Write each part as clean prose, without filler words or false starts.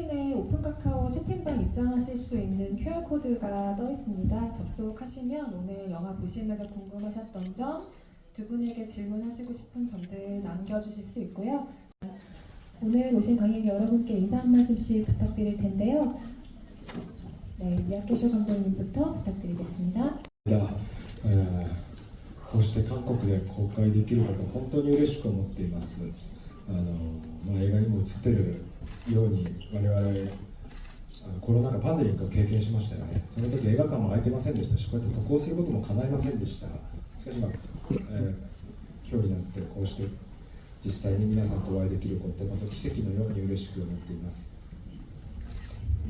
스크린에 오픈카카오 채팅방 입장하실 수 있는 QR코드가 떠 있습니다. 접속하시면 오늘 영화 보시면서 궁금하셨던 점, 두 분에게 질문하시고 싶은 점들 남겨주실 수 있고요. 오늘 오신 관객 여러분께 인사 한 말씀씩 부탁드릴 텐데요. 네, 미야케쇼 감독님부터 부탁드리겠습니다. こうして韓国で公開できることを本当に嬉しく思っています。映画にも映ってるように我々コロナ禍パンデミックを経験しましたよね。その時映画館も開いてませんでしたし、こうやって渡航することも叶いませんでした。しかし今日になってこうして実際に皆さんとお会いできることまた奇跡のように嬉しく思っています。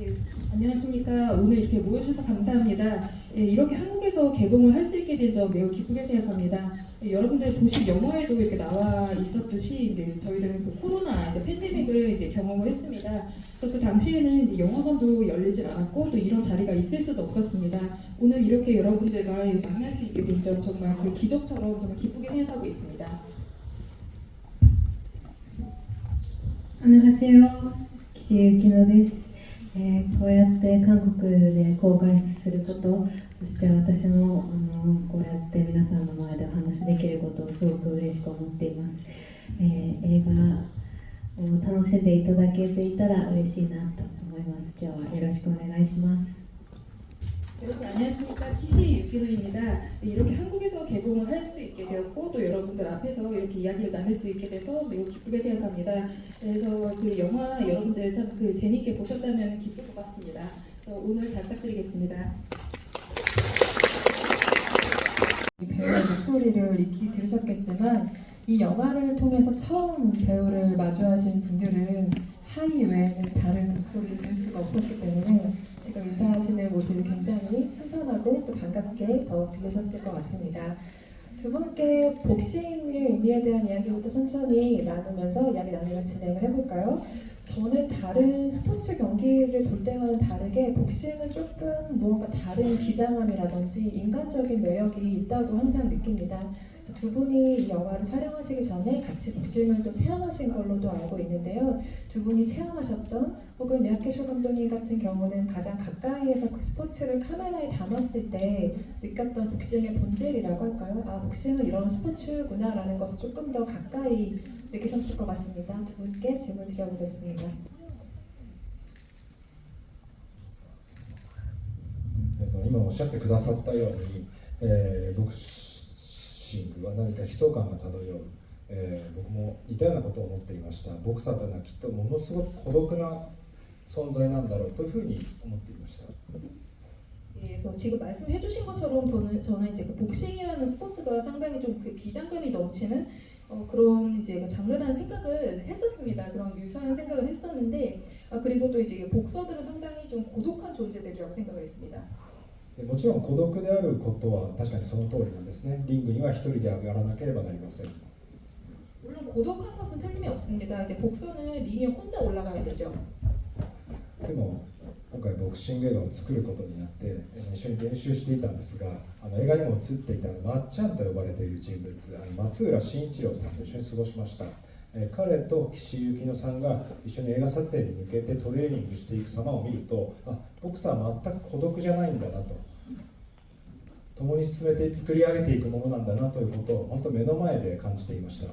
예, 안녕하십니까. 오늘 이렇게 모여주셔서 감사합니다. 예, 이렇게 한국에서 개봉을 할 수 있게 된 점 매우 기쁘게 생각합니다. 예, 여러분들 보신 영화에도 이렇게 나와 있었듯이 이제 저희들은 그 코로나 이제 팬데믹을 이제 경험을 했습니다. 그래서 그 당시에는 이제 영화관도 열리질 않았고 또 이런 자리가 있을 수도 없었습니다. 오늘 이렇게 여러분들과 만날 수 있게 된 점 정말 그 기적처럼 정말 기쁘게 생각하고 있습니다. 안녕하세요. 기시유키노です。こうやって韓国で公開すること、そして私もこうやって皆さんの前でお話しできることをすごく嬉しく思っています。映画を楽しんでいただけていたら嬉しいなと思います。今日はよろしくお願いします。 여러분 안녕하십니까. 키시 유키노입니다. 이렇게 한국에서 개봉을 할 수 있게 되었고 또 여러분들 앞에서 이렇게 이야기를 나눌 수 있게 돼서 매우 기쁘게 생각합니다. 그래서 그 영화 여러분들 참 그 재미있게 보셨다면 기쁠 것 같습니다. 그래서 오늘 잘 부탁드리겠습니다. 배우의 목소리를 익히 들으셨겠지만 이 영화를 통해서 처음 배우를 마주하신 분들은 하이 외에는 다른 목소리를 들을 수가 없었기 때문에 지금 인사하시는 모습이 굉장히 신선하고 또 반갑게 더욱 들으셨을 것 같습니다. 두 분께 복싱의 의미에 대한 이야기부터 천천히 나누면서 이야기 나누면서 진행을 해볼까요? 저는 다른 스포츠 경기를 볼 때와는 다르게 복싱은 조금 무언가 다른 비장함이라든지 인간적인 매력이 있다고 항상 느낍니다. 두 분이 이 영화를 촬영하시기 전에 같이 복싱을 또 체험하신 걸로도 알고 있는데요. 두 분이 체험하셨던 혹은 미야케쇼 감독님 같은 경우는 가장 가까이에서 그 스포츠를 카메라에 담았을 때 느꼈던 복싱의 본질이라고 할까요? 아, 복싱은 이런 스포츠구나라는 것을 조금 더 가까이 느끼셨을 것 같습니다. 두 분께 질문 드려보겠습니다. 今おっしゃってくださったように、ボクシングは何か悲壮感が漂う、僕も似たようなことを思っていました。ボクサーというのはきっとものすごく孤独な存在なんだろうというふうに思っていました。 그래서 지금 말씀해주신 것처럼 저는 이제 그 복싱이라는 스포츠가 상당히 좀 그 비장감이 넘치는 그런 이제 그 장르라는 생각을 했었습니다. 그런 유사한 생각을 했었는데 그리고 또 이제 복서들은 상당히 좀 고독한 존재들이라고 생각을 했습니다. もちろん孤独であることは確かにその通りなんですね。リングには一人で上がらなければなりません。 물론 고독한 것은 틀림이 없습니다. 이제 복서는 링에 혼자 올라가야 되죠. でも今回ボクシング映画を作ることになって一緒に練習していたんですが、映画にも映っていたまっちゃんと呼ばれている人物、松浦慎一郎さんと一緒に過ごしました。彼と岸由紀乃さんが一緒に映画撮影に向けてトレーニングしていく様を見ると、ボクサーは全く孤独じゃないんだなと、共に進めて作り上げていくものなんだなということを本当目の前で感じていました。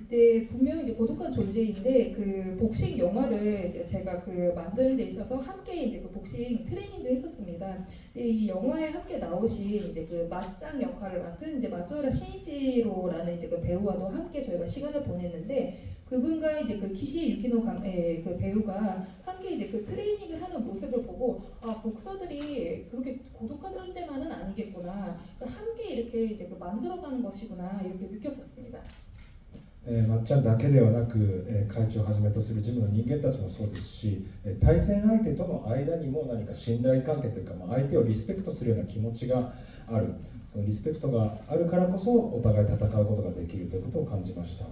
네, 분명히 이제 고독한 존재인데 그 복싱 영화를 이제 제가 그 만드는 데 있어서 함께 이제 그 복싱 트레이닝도 했었습니다. 근데 이 영화에 함께 나오신 이제 그 맞짱 역할을 맡은 이제 마츠우라 신이지로라는 이제 그 배우와도 함께 저희가 시간을 보냈는데 그분과 이제 그 키시 유키노 그 배우가 함께 이제 그 트레이닝을 하는 모습을 보고 아 복서들이 그렇게 고독한 존재만은 아니겠구나. 그러니까 함께 이렇게 이제 그 만들어가는 것이구나 이렇게 느꼈었습니다. まっちゃんだけではなく、会長をはじめとするジムの人間たちもそうですし、対戦相手との間にも何か信頼関係というか、相手をリスペクトするような気持ちがある、そのリスペクトがあるからこそお互い戦うことができるということを感じました。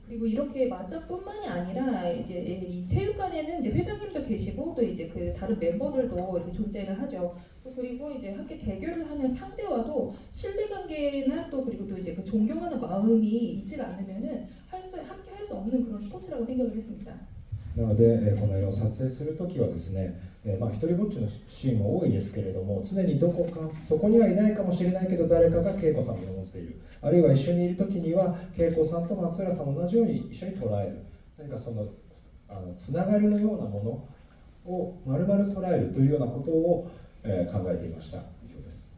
그리고 이렇게 맞짱뿐만이 아니라 이제 이 체육관에는 이제 회장님도 계시고 또 이제 그 다른 멤버들도 이렇게 존재를 하죠. 그리고 이제 함께 대결을 하는 상대와도 신뢰관계나 또 그리고 또 이제 그 존경하는 마음이 있지 않으면은 함께 할 수 수 없는 그런 스포츠라고 생각을 했습니다. なので、この絵を撮影するときはですね、一人ぼっちのシーンも多いですけれども、常にどこかそこにはいないかもしれないけど誰かが恵子さんを見守っている、あるいは一緒にいるときには恵子さんと松浦さん同じように一緒に捉える、何かそのつながりのようなものを丸々捉えるというようなことを、考えていました。以上です。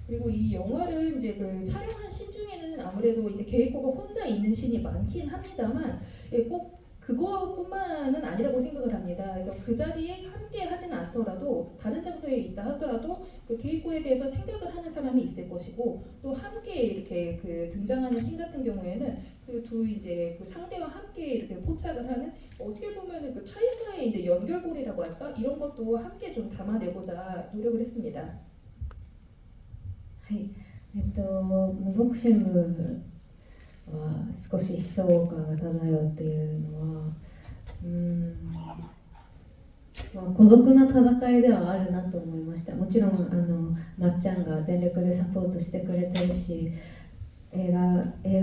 그리고 이 영화를 이제 그 촬영한 씬 중에는 아무래도 이제 케이코가 혼자 있는 씬이 많긴 합니다만 꼭 그거뿐만은 아니라고 생각을 합니다. 그래서 그 자리에 함께 하지는 않더라도 다른 장소에 있다 하더라도 그 케이코에 대해서 생각을 하는 사람이 있을 것이고 또 함께 이렇게 그 등장하는 씬 같은 경우에는 그 두 이제 그 상대와 함께 이렇게 포착을 하는 어떻게 보면은 그 타인과의 이제 연결고리라고 할까 이런 것도 함께 좀 담아내고자 노력을 했습니다. はい、ボクシングは少し悲壮感が漂うというのは、孤独な戦いではあるなと思いました。もちろんまっちゃんが全力でサポートしてくれてるし、映画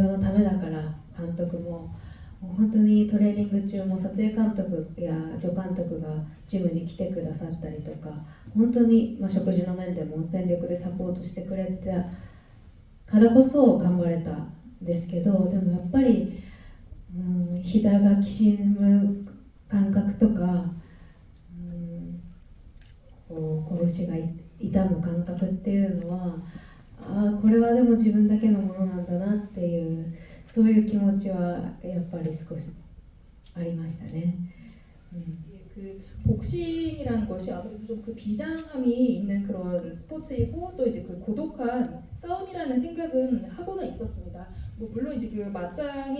のためだから監督も本当にトレーニング中も撮影監督や助監督がジムに来てくださったりとか、本当に、食事の面でも全力でサポートしてくれたからこそ頑張れたんですけど、でもやっぱり、膝がきしむ感覚とか、こう拳が痛む感覚っていうのは、これはでも自分だけのものなんだなっていうそういう気持ちはやっぱり少しありましたね。그 복싱이라는 것이 아무래도 좀 그 비장함이 있는 그런 스포츠이고 또 이제 그 고독한 싸움이라는 생각은 하고는 있었습니다. 뭐 물론 이제 그 맞짱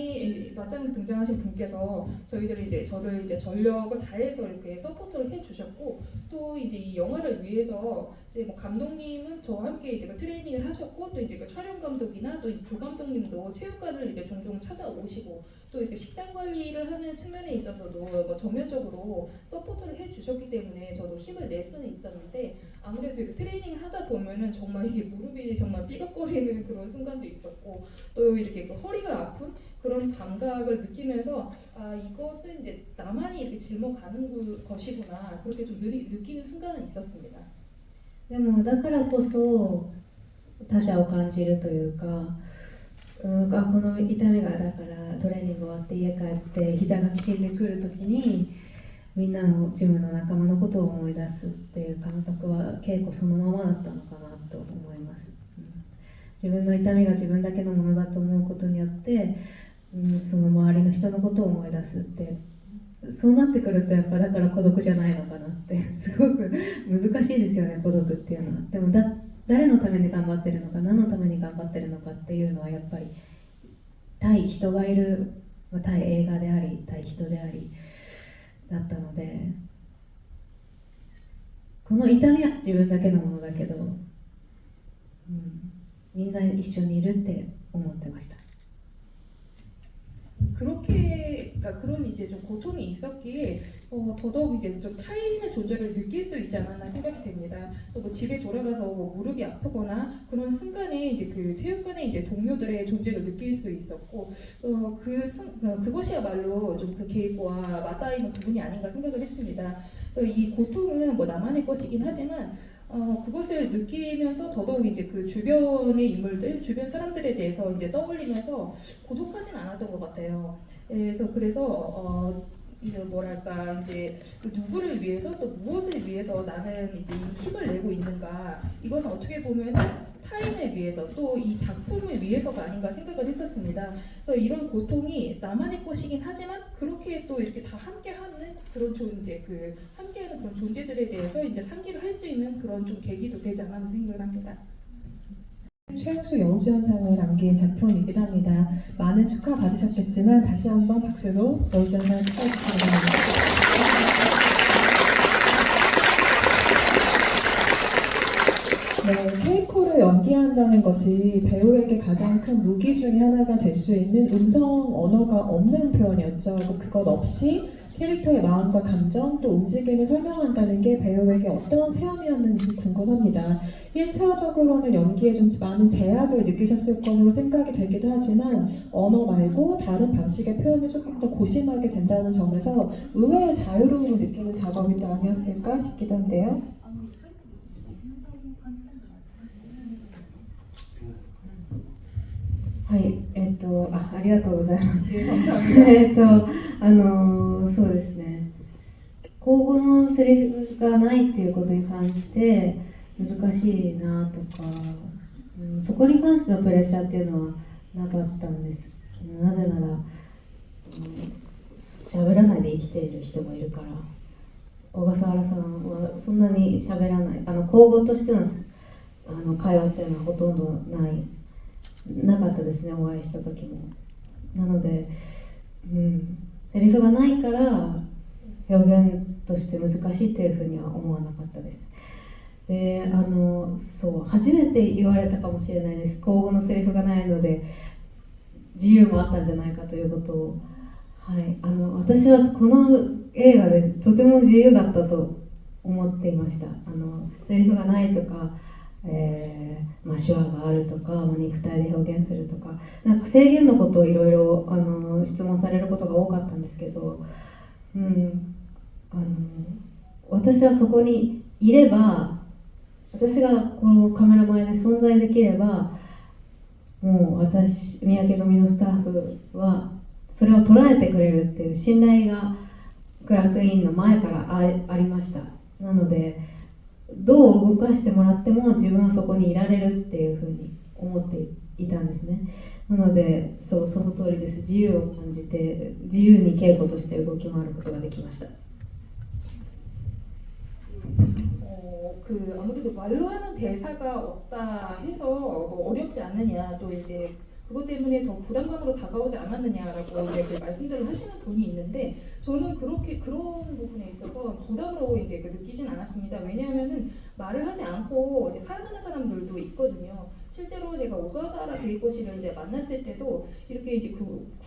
등장하신 분께서 저희들이 이제 저를 이제 전력을 다해서 이렇게 서포트를 해주셨고 또 이제 이 영화를 위해서 이제 뭐 감독님은 저와 함께 이제 그 트레이닝을 하셨고 또 이제 그 촬영 감독이나 또 이제 조 감독님도 체육관을 이렇게 종종 찾아오시고 또 이렇게 식단 관리를 하는 측면에 있어서도 뭐 전면적으로 서포트를 해주셨기 때문에 저도 힘을 낼 수는 있었는데 아무래도 이렇게 트레이닝을 하다 보면은 정말 이게 무릎이 정말 삐걱거리는 그런 순간도 있었고 또 이렇게 그 허리가 아픈 그런 감각을 느끼면서 이것은 이제 나만이 이렇게 짊어가는 것이구나 그렇게 좀 느끼는 순간은 있었습니다. でもだからこそ他者を感じるというか、この痛みがだからトレーニング終わって家帰って膝がきしんでくるときにみんなのジムの仲間のことを思い出すっていう感覚は稽古そのままだったのかなと思います。自分の痛みが自分だけのものだと思うことによって、その周りの人のことを思い出すってそうなってくるとやっぱだから孤独じゃないのかなってすごく難しいですよね孤独っていうのは。でも誰のために頑張ってるのか何のために頑張ってるのかっていうのはやっぱり対人がいる、対映画であり対人でありだったのでこの痛みは自分だけのものだけど、みんな一緒にいるって思ってました。 그렇게 그런 이제 좀 고통이 있었기에 더더욱 이제 좀 타인의 존재를 느낄 수 있지 않았나 생각이 됩니다. 그래서 뭐 집에 돌아가서 뭐 무릎이 아프거나 그런 순간에 이제 그 체육관에 이제 동료들의 존재를 느낄 수 있었고 그것이야말로 좀 그 케이코와 맞닿아 있는 부분이 아닌가 생각을 했습니다. 그래서 이 고통은 뭐 나만의 것이긴 하지만 그것을 느끼면서 더더욱 이제 그 주변의 인물들, 주변 사람들에 대해서 이제 떠올리면서 고독하진 않았던 것 같아요. 그래서 이제 뭐랄까 이제 누구를 위해서 또 무엇을 위해서 나는 이제 이 힘을 내고 있는가 이것은 어떻게 보면 타인을 위해서 또 이 작품을 위해서가 아닌가 생각을 했었습니다. 그래서 이런 고통이 나만의 것이긴 하지만 그렇게 또 이렇게 다 함께하는 그런 존재, 그 함께하는 그런 존재들에 대해서 이제 상기를 할 수 있는 그런 좀 계기도 되지 않았나 생각을 합니다. 최우수 여우주연상을 안긴 작품이기도 합니다. 많은 축하 받으셨겠지만 다시 한번 박수로 여우주연상을 축하해 주시기 바랍니다. 네, 케이코를 연기한다는 것이 배우에게 가장 큰 무기 중에 하나가 될 수 있는 음성 언어가 없는 표현이었죠. 그것 없이 캐릭터의 마음과 감정 또 움직임을 설명한다는 게 배우에게 어떤 체험이었는지 궁금합니다. 1차적으로는 연기에 좀 많은 제약을 느끼셨을 것으로 생각이 되기도 하지만 언어 말고 다른 방식의 표현을 조금 더 고심하게 된다는 점에서 의외의 자유로움을 느끼는 작업이 또 아니었을까 싶기도 한데요. はい、ありがとうございます。 네, 감사합니다. そうですね。口語のセリフがないっていうことに関して難しいなとか、そこに関してのプレッシャーっていうのはなかったんです。なぜなら、喋らないで生きている人がいるから。小笠原さんはそんなに喋らない。口語としての会話っていうのはほとんどなかったですね、お会いした時も。なので、セリフがないから表現として難しいというふうには思わなかったです。で、そう初めて言われたかもしれないです。口語のセリフがないので自由もあったんじゃないかということを。はい、私はこの映画でとても自由だったと思っていました。セリフがないとか、手話があるとか、肉体で表現するとか、なんか制限のことをいろいろ質問されることが多かったんですけど、私はそこにいれば、私がこのカメラ前で存在できれば、もう三宅組のスタッフはそれを捉えてくれるっていう信頼がクランクインの前からありました。なのでどう動かしてもらっても自分はそこにいられるっていうふうに思っていたんですね。なのでその通りです。自由を感じて自由に稽古として動き回ることができました。 아무래도 말로 하는 대사가 없다 해서 뭐 어렵지 않느냐, 또 이제 그것 때문에 더 부담감으로 다가오지 않았느냐라고 이제 그 말씀들을 하시는 분이 있는데, 저는 그런 부분에 있어서 부담으로 이제 느끼진 않았습니다. 왜냐하면은 말을 하지 않고 이제 살아가는 사람들도 있거든요. 실제로 제가 오가사와라 게이코 씨를 이제 만났을 때도 이렇게 이제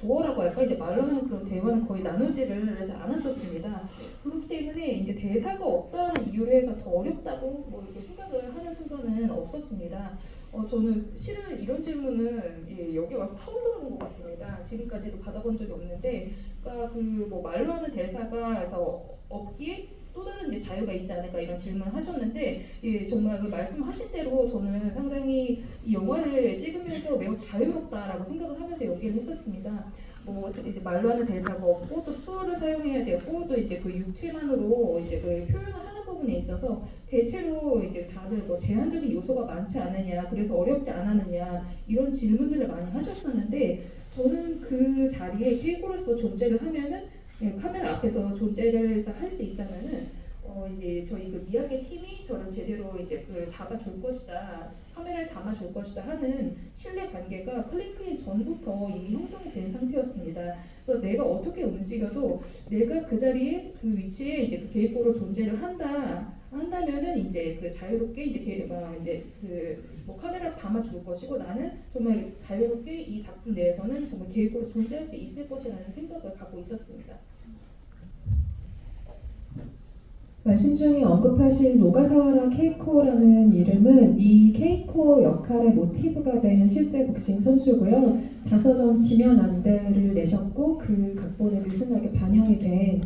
구어라고 할까, 이제 말로 하는 그런 대화는 거의 나누지를 않았었습니다. 그렇기 때문에 이제 대사가 없다는 이유로 해서 더 어렵다고 뭐 이렇게 생각을 하는 순간은 없었습니다. 저는 실은 이런 질문은 여기 와서 처음 들어본 것 같습니다. 지금까지도 받아본 적이 없는데, 그러니까 뭐 말로 하는 대사가 해서 없기에 또 다른 이제 자유가 있지 않을까 이런 질문을 하셨는데, 정말 그 말씀하신 대로 저는 상당히 이 영화를 찍으면서 매우 자유롭다라고 생각을 하면서 연기를 했었습니다. 뭐 이제 말로 하는 대사가 없고 또 수어를 사용해야 되고 또 이제 그 육체만으로 이제 그 표현을 하는 부분에 있어서 대체로 이제 다들 뭐 제한적인 요소가 많지 않느냐, 그래서 어렵지 않았느냐 이런 질문들을 많이 하셨었는데, 저는 그 자리에 케이코로서 존재를 하면은 카메라 앞에서 존재를 할 수 있다면은 이제 저희 그 미야게 팀이 저를 제대로 이제 그 잡아줄 것이다, 카메라를 담아줄 것이다 하는 신뢰 관계가 클링크인 전부터 이미 형성이 된 상태였습니다. 그래서 내가 어떻게 움직여도 내가 그 자리에 그 위치에 이제 그 게이코로 존재를 한다면은 이제 그 자유롭게 이제 뭐 카메라를 담아줄 것이고, 나는 정말 자유롭게 이 작품 내에서는 정말 게이코로 존재할 수 있을 것이라는 생각을 갖고 있었습니다. 말씀 중에 언급하신 오가사와라 케이코라는 이름은 이 케이코 역할의 모티브가 된 실제 복싱 선수고요. 자서전 지면 안대를 내셨고 그 각본에 느슨하게 반영이 된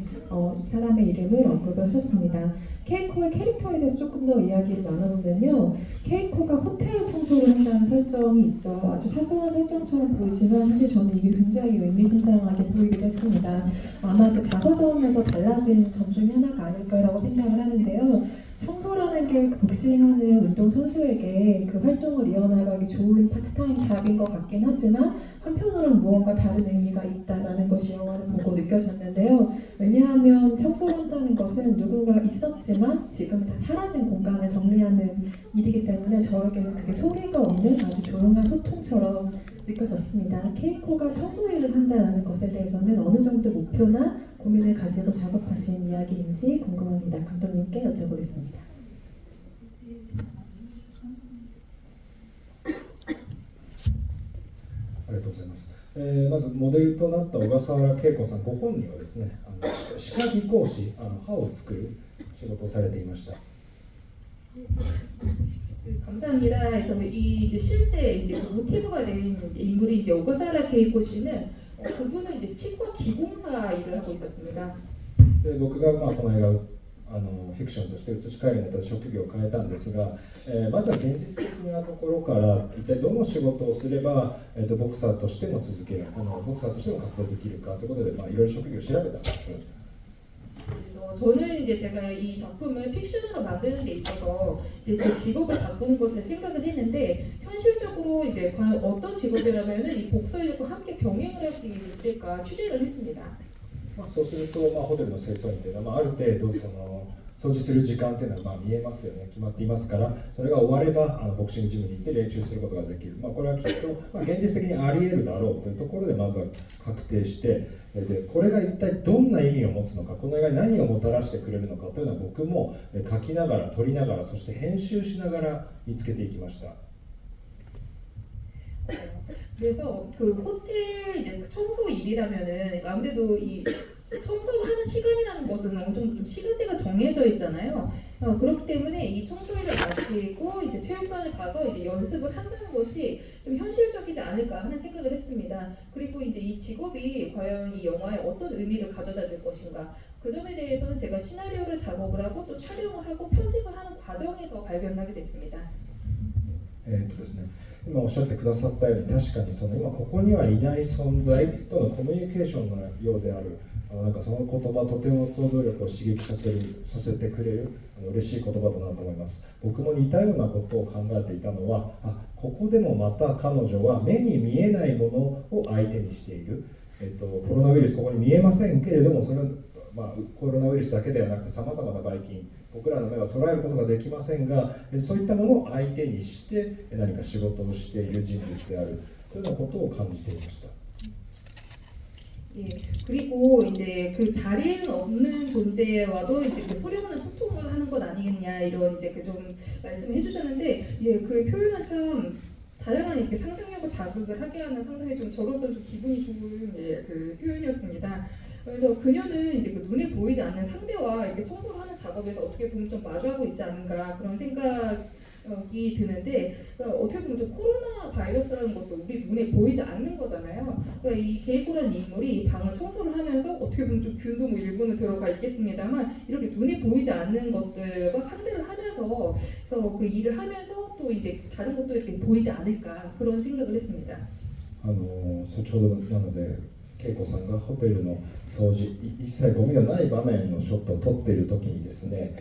사람의 이름을 언급을 하셨습니다. 케이코의 캐릭터에 대해서 조금 더 이야기를 나눠보면요, 케이코가 호텔 청소를 한다는 설정이 있죠. 아주 사소한 설정처럼 보이지만 사실 저는 이게 굉장히 의미심장하게 보이기도 했습니다. 아마 그 자서전에서 달라진 점 중에 하나가 아닐까라고 생각을 하는데요. 청소라는 게 그 복싱하는 운동 선수에게 그 활동을 이어나가기 좋은 파트타임 잡인 것 같긴 하지만 한편으로는 무언가 다른 의미가 있다라는 것이 영화를 보고 느껴졌는데요. 왜냐하면 청소를 한다는 것은 누군가 있었지만 지금은 다 사라진 공간을 정리하는 일이기 때문에 저에게는 그게 소리가 없는 아주 조용한 소통처럼 느껴졌습니다. 케이코가 청소 일을 한다는 것에 대해서는 어느 정도 목표나 고민을 가지고 작업하신 이야기인지 궁금합니다. 감독님께 여쭤보겠습니다. ありがとうございます。まずモデルとなった小笠原恵子さんご本人はですね、歯科技工士、歯を作る仕事をされていました。 감사합니다. 그래서 이 이제 실제 이제 그 모티브가 된 인물이 이제 오가사라 케이코 씨는 그분은 이제 치과 기공사 일을 하고 있었습니다. で僕がこの映画をフィクションとして移し替えるにあたって職業を変えたんですが、まずは現実的なところから一体どの仕事をすれば、ボクサーとしても続ける、ボクサーとしても活動できるかということで、いろいろ職業を調べたんです。 그래서 저는 이제 제가 이 작품을 픽션으로 만드는 데 있어서 이제 그 직업을 바꾸는 것을 생각을 했는데 현실적으로 이제 과연 어떤 직업이라면은 이 복서일과 함께 병행을 할 수 있을까 취재를 했습니다. そうすると、ホテルの清掃員というのは、ある程度掃除する時間というのは見えますよね、決まっていますから、それが終わればボクシングジムに行って練習することができる、これはきっと、現実的にあり得るだろうというところでまずは確定して、でこれが一体どんな意味を持つのか、この映画に何をもたらしてくれるのかというのは僕も書きながら、撮りながら、そして編集しながら見つけていきました。 그래서 그 호텔 이제 청소 일이라면은 아무래도 이 청소를 하는 시간이라는 것은 어느 정도 좀 시간대가 정해져 있잖아요. 그렇기 때문에 이 청소 일을 마치고 이제 체육관에 가서 이제 연습을 한다는 것이 좀 현실적이지 않을까 하는 생각을 했습니다. 그리고 이제 이 직업이 과연 이 영화에 어떤 의미를 가져다 줄 것인가, 그 점에 대해서는 제가 시나리오를 작업을 하고 또 촬영을 하고 편집을 하는 과정에서 발견을 하게 됐습니다. ですね、今おっしゃってくださったように確かに今ここにはいない存在とのコミュニケーションのようである、なんかその言葉とても想像力を刺激させてくれる嬉しい言葉だなと思います。僕も似たようなことを考えていたのは、ここでもまた彼女は目に見えないものを相手にしている、コロナウイルスここに見えませんけれども、それはコロナウイルスだけではなくてさまざまなばい菌、僕らの目は捉えることができませんが、そういったものを相手にして何か仕事をしている人物であるというようなことを感じていました。 예, 그리고 이제 그 자리에는 없는 존재와도 이제 그 소리 없는 소통을 하는 것 아니겠냐 이런 이제 그 좀 말씀을 해주셨는데, 예, 그 표현은 참 다양한 이렇게 상상력을 자극을 하게 하는 상당히 좀 저로서 좀 기분이 좋은 그 표현이었습니다. 그래서 그녀는 이제 그 눈에 보이지 않는 상대와 이렇게 청소를 하는 작업에서 어떻게 보면 좀 마주하고 있지 않은가 그런 생각이 드는데, 어떻게 보면 좀 코로나 바이러스라는 것도 우리 눈에 보이지 않는 거잖아요. 그러니까 이 게이코라는 인물이 이 방을 청소를 하면서 어떻게 보면 좀 균도 뭐 일부는 들어가 있겠습니다만 이렇게 눈에 보이지 않는 것들과 상대를 하면서 그래서 그 일을 하면서 또 이제 다른 것도 이렇게 보이지 않을까 그런 생각을 했습니다. 先ほどなので恵子さんがホテルの掃除、一切ゴミのない場面のショットを撮っている時にですね、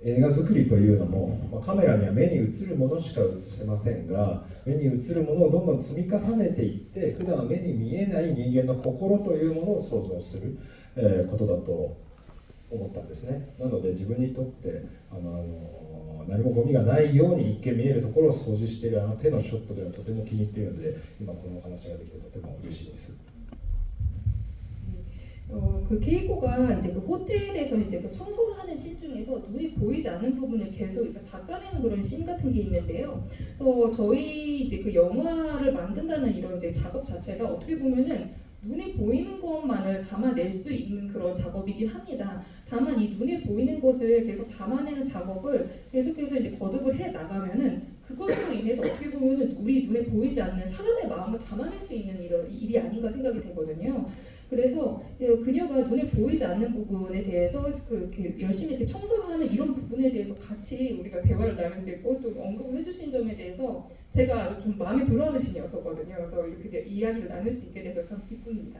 映画作りというのも、カメラには目に映るものしか映せませんが、目に映るものをどんどん積み重ねていって普段は目に見えない人間の心というものを想像する、ことだと思ったんですね。なので自分にとって何もゴミがないように一見見えるところを掃除している手のショットではとても気に入っているので、今このお話ができてとても嬉しいです。 그 케이코가 이제 그 호텔에서 이제 그 청소를 하는 씬 중에서 눈이 보이지 않는 부분을 계속 이렇게 닦아내는 그런 씬 같은 게 있는데요. 그래서 저희 이제 그 영화를 만든다는 이런 이제 작업 자체가 어떻게 보면은 눈에 보이는 것만을 담아낼 수 있는 그런 작업이긴 합니다. 다만 이 눈에 보이는 것을 계속 담아내는 작업을 계속해서 이제 거듭을 해 나가면은 그것으로 인해서 어떻게 보면은 우리 눈에 보이지 않는 사람의 마음을 담아낼 수 있는 이런 일이 아닌가 생각이 되거든요. 그래서 그녀가 눈에 보이지 않는 부분에 대해서 이렇게 열심히 이렇게 청소를 하는 이런 부분에 대해서 같이 우리가 대화를 나눌 수 있고 또 언급을 해주신 점에 대해서 제가 아주 좀 마음에 들어하는 신이었었거든요. 그래서 이렇게 이야기를 나눌 수 있게 돼서 참 기쁩니다.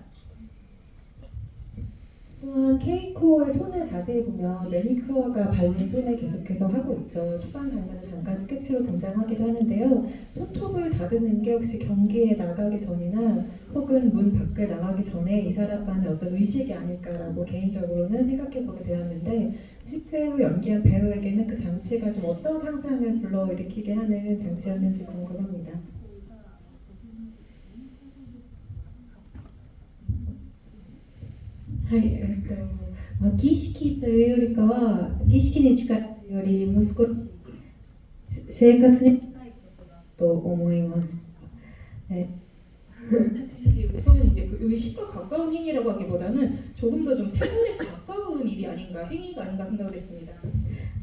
또한 케이코의 손을 자세히 보면 매니큐어가 발린 손에 계속해서 하고 있죠. 초반 장면은 잠깐 스케치로 등장하기도 하는데요. 손톱을 다루는 게 혹시 경기에 나가기 전이나 혹은 문 밖에 나가기 전에 이 사람만의 어떤 의식이 아닐까라고 개인적으로는 생각해보게 되었는데, 실제로 연기한 배우에게는 그 장치가 좀 어떤 상상을 불러일으키게 하는 장치였는지 궁금합니다. はい、儀式というよりかは儀式に近いよりも少し生活に近いことがと思います。 예, 우선 이제 그 의식과 가까운 행위라고 하기보다는 조금 더 좀 생활에 가까운 일이 아닌가, 행위가 아닌가 생각을 했습니다.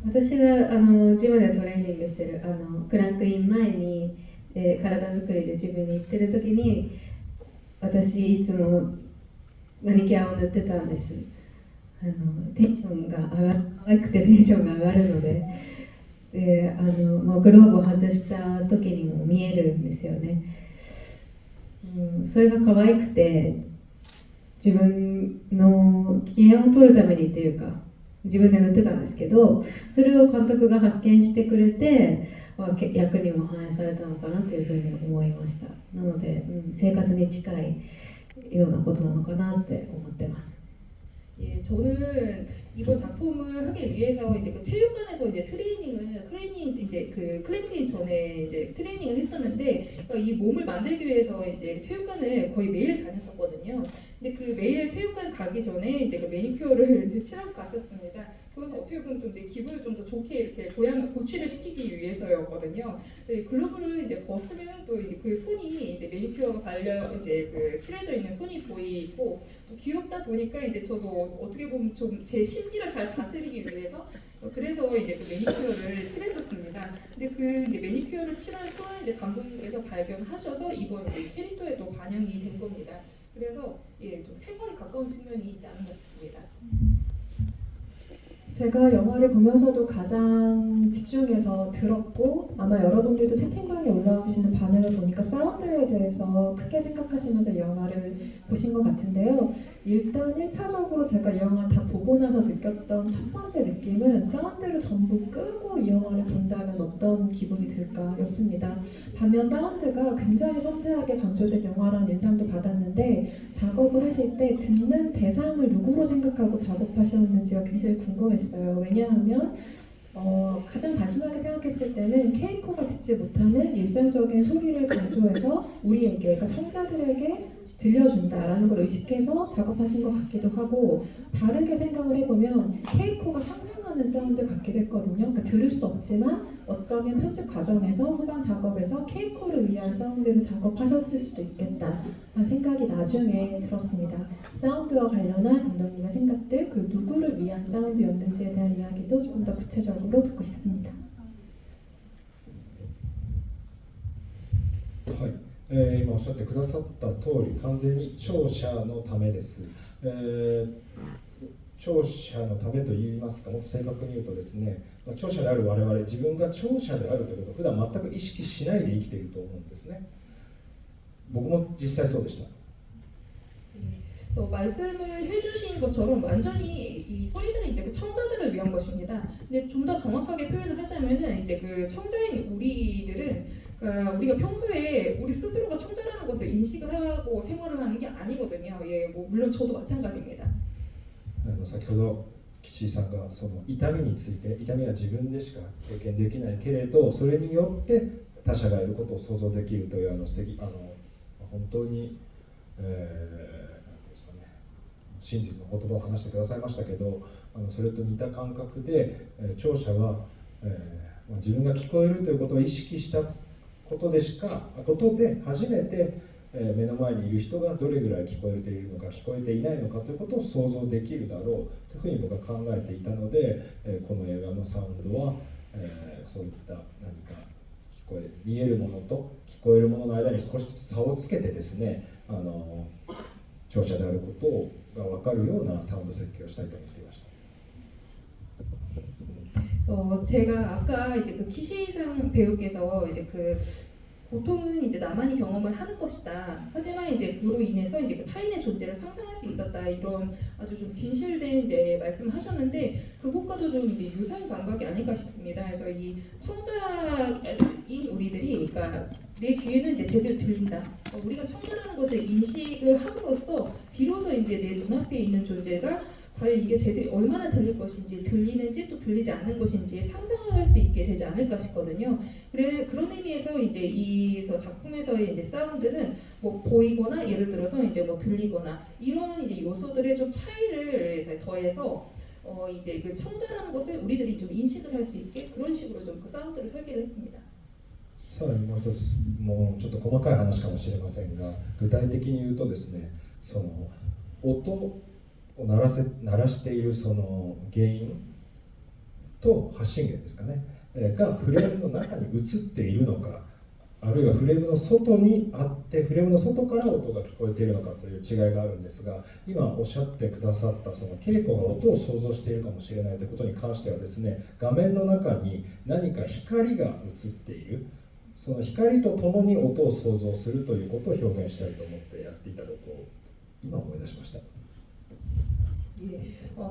私がジムでトレーニングしてるクランクイン前に、体作りでジムに行ってる時に私いつもマニキュアを塗ってたんです。テンションが上がる、可愛くてテンションが上がるので、もうグローブを外した時にも見えるんですよね。それが可愛くて自分の機嫌を取るためにっていうか自分で塗ってたんですけど、それを監督が発見してくれて役にも反映されたのかなというふうに思いました。なので、生活に近いようなことなのかなって思ってます。 예, 저는 이번 작품을 하기 위해서 이제 그 체육관에서 이제 트레이닝 이제 그 클램핑 전에 이제 트레이닝을 했었는데, 그러니까 이 몸을 만들기 위해서 이제 체육관을 거의 매일 다녔었거든요. 근데 그 매일 체육관 가기 전에 이제 그 매니큐어를 이제 칠하고 갔었습니다. 그래서 어떻게 보면 좀 내 기분을 좀 더 좋게 이렇게 고취를 시키기 위해서였거든요. 글러브를 이제 벗으면 또 이제 그 손이 이제 매니큐어가 발려 이제 그 칠해져 있는 손이 보이고 또 귀엽다 보니까 이제 저도 어떻게 보면 좀 제 심리를 잘 다스리기 위해서 그래서 이제 그 매니큐어를 칠했었습니다. 근데 그 이제 매니큐어를 칠한 손을 이제 감독님께서 발견하셔서 이번 이제 캐릭터에도 반영이 된 겁니다. 그래서 예, 좀 생활에 가까운 측면이 있지 않은가 싶습니다. 제가 영화를 보면서도 가장 집중해서 들었고 아마 여러분들도 채팅방에 올라오시는 반응을 보니까 사운드에 대해서 크게 생각하시면서 이 영화를 보신 것 같은데요. 일단 1차적으로 제가 이 영화를 다 보고 나서 느꼈던 첫 번째 느낌은 사운드를 전부 끄고 이 영화를 본다면 어떤 기분이 들까 였습니다. 반면 사운드가 굉장히 섬세하게 강조된 영화라는 인상도 받았는데 작업을 하실 때 듣는 대상을 누구로 생각하고 작업하셨는지가 굉장히 궁금했어요. 왜냐하면 가장 단순하게 생각했을 때는 케이코가 듣지 못하는 일상적인 소리를 강조해서 우리에게, 그러니까 청자들에게 들려준다라는 걸 의식해서 작업하신 것 같기도 하고, 다르게 생각을 해보면 케이코가 상상하는 사운드 같기도 했거든요. 그러니까 들을 수 없지만 어쩌면 편집 과정에서 후반 작업에서 케이코를 위한 사운드를 작업하셨을 수도 있겠다라는 생각이 나중에 들었습니다. 사운드와 관련한 감독님의 생각들, 그리고 누구를 위한 사운드였는지에 대한 이야기도 조금 더 구체적으로 듣고 싶습니다. はい、今おっしゃってくださった通り完全に聴者のためです、聴者のためといいますか、もっと正確に言うとですね、聴者である我々、自分が聴者であるということを普段全く意識しないで生きていると思うんですね。僕も実際そうでした。 말씀을 해주신 것처럼 완전히 이 소리들은 이제 그 청자들을 위한 것입니다. 근데 좀 더 정확하게 표현을 하자면은 이제 그 청자인 우리들은 우리가 평소에 우리 스스로가 청자라는 것을 인식을 하고 생활을 하는 게 아니거든요. 예, 뭐 물론 저도 마찬가지입니다. 先ほど岸井さんがその痛みについて、痛みは自分でしか経験できないけれど、それによって他者がいることを想像できるという素敵本当に、なんていうんですかね、真実の言葉を話してくださいましたけど、それと似た感覚で、聴者は、自分が聞こえるということを意識したことで初めて目の前にいる人がどれぐらい聞こえているのか聞こえていないのかということを想像できるだろうというふうに僕は考えていたので、この映画のサウンドは、そういった何か見えるものと聞こえるものの間に少しずつ差をつけてですね、聴者であることが分かるようなサウンド設計をしたいと思っていました。 제가 아까 이제 그 키시상 배우께서 이제 그 고통은 이제 나만이 경험을 하는 것이다. 하지만 이제 그로 인해서 이제 그 타인의 존재를 상상할 수 있었다. 이런 아주 좀 진실된 이제 말씀을 하셨는데 그것과도 좀 이제 유사한 감각이 아닐까 싶습니다. 그래서 이 청자인 우리들이, 그러니까 내 귀에는 이제 제대로 들린다. 우리가 청자라는 것을 인식을 함으로써 비로소 이제 내 눈앞에 있는 존재가 과연 이게 제대로 얼마나 들릴 것인지, 들리는지 또 들리지 않는 것인지 상상을 할 수 있게 되지 않을까 싶거든요. 그런 의미에서 이제 이 작품에서의 이제 사운드는 뭐 보이거나 예를 들어서 이제 뭐 들리거나 이런 이제 요소들의 좀 차이를 더해서 이제 그 청자라는 것을 우리들이 좀 인식을 할 수 있게 그런 식으로 좀 그 사운드를 설계를 했습니다. さらにもう一つ、もうちょっと細かい話かもしれませんが、具体的に言うとですね、その音を鳴らしているその原因と発信源ですかね、がフレームの中に映っているのか、あるいはフレームの外にあってフレームの外から音が聞こえているのかという違いがあるんですが、今おっしゃってくださったその稽古が音を想像しているかもしれないということに関してはですね、画面の中に何か光が映っている、その光とともに音を想像するということを表現したいと思ってやっていたことを今思い出しました。 예.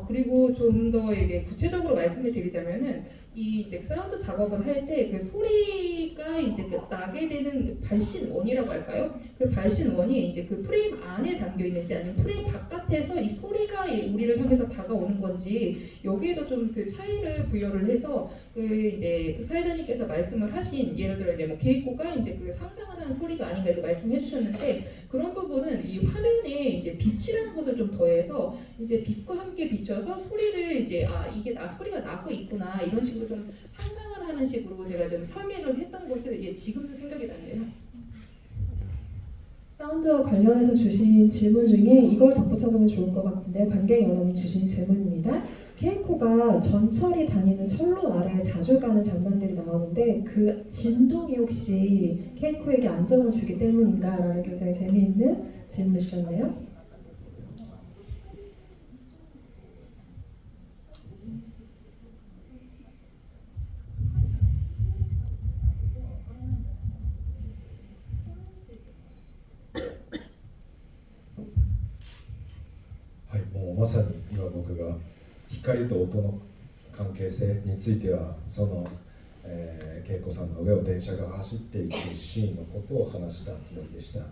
그리고 좀 더 이게 구체적으로 말씀을 드리자면은 이 이제 사운드 작업을 할 때 그 소리가 이제 그 나게 되는 발신원이라고 할까요? 그 발신원이 이제 그 프레임 안에 담겨 있는지 아니면 프레임 바깥에서 이 소리가 우리를 향해서 다가오는 건지 여기에도 좀 그 차이를 부여를 해서 그 이제 그 사회자님께서 말씀을 하신 예를 들어 이제 뭐 게이코가 이제 그 상상을 하는 소리가 아닌가 이렇게 말씀해 주셨는데 그런 부분은 이 화면에 이제 빛이라는 것을 좀 더해서 이제 빛과 함께 비춰서 소리를 이제 이게 소리가 나고 있구나 이런 식으로 좀 상상을 하는 식으로 제가 좀 설계를 했던 것을 지금도 생각이 나네요. 사운드와 관련해서 주신 질문 중에 이걸 덧붙여보면 좋을 것 같은데, 관객 여러분이 주신 질문입니다. 케이코가 전철이 다니는 철로 아래에 자주 가는 장면들이 나오는데 그 진동이 혹시 케이코에게 안정을 주기 때문인가? 라는 굉장히 재미있는 질문을 주셨네요.はい、もうまさに今僕が光と音の関係性についてはその、恵子さんの上を電車が走っていくシーンのことを話したつもりでした。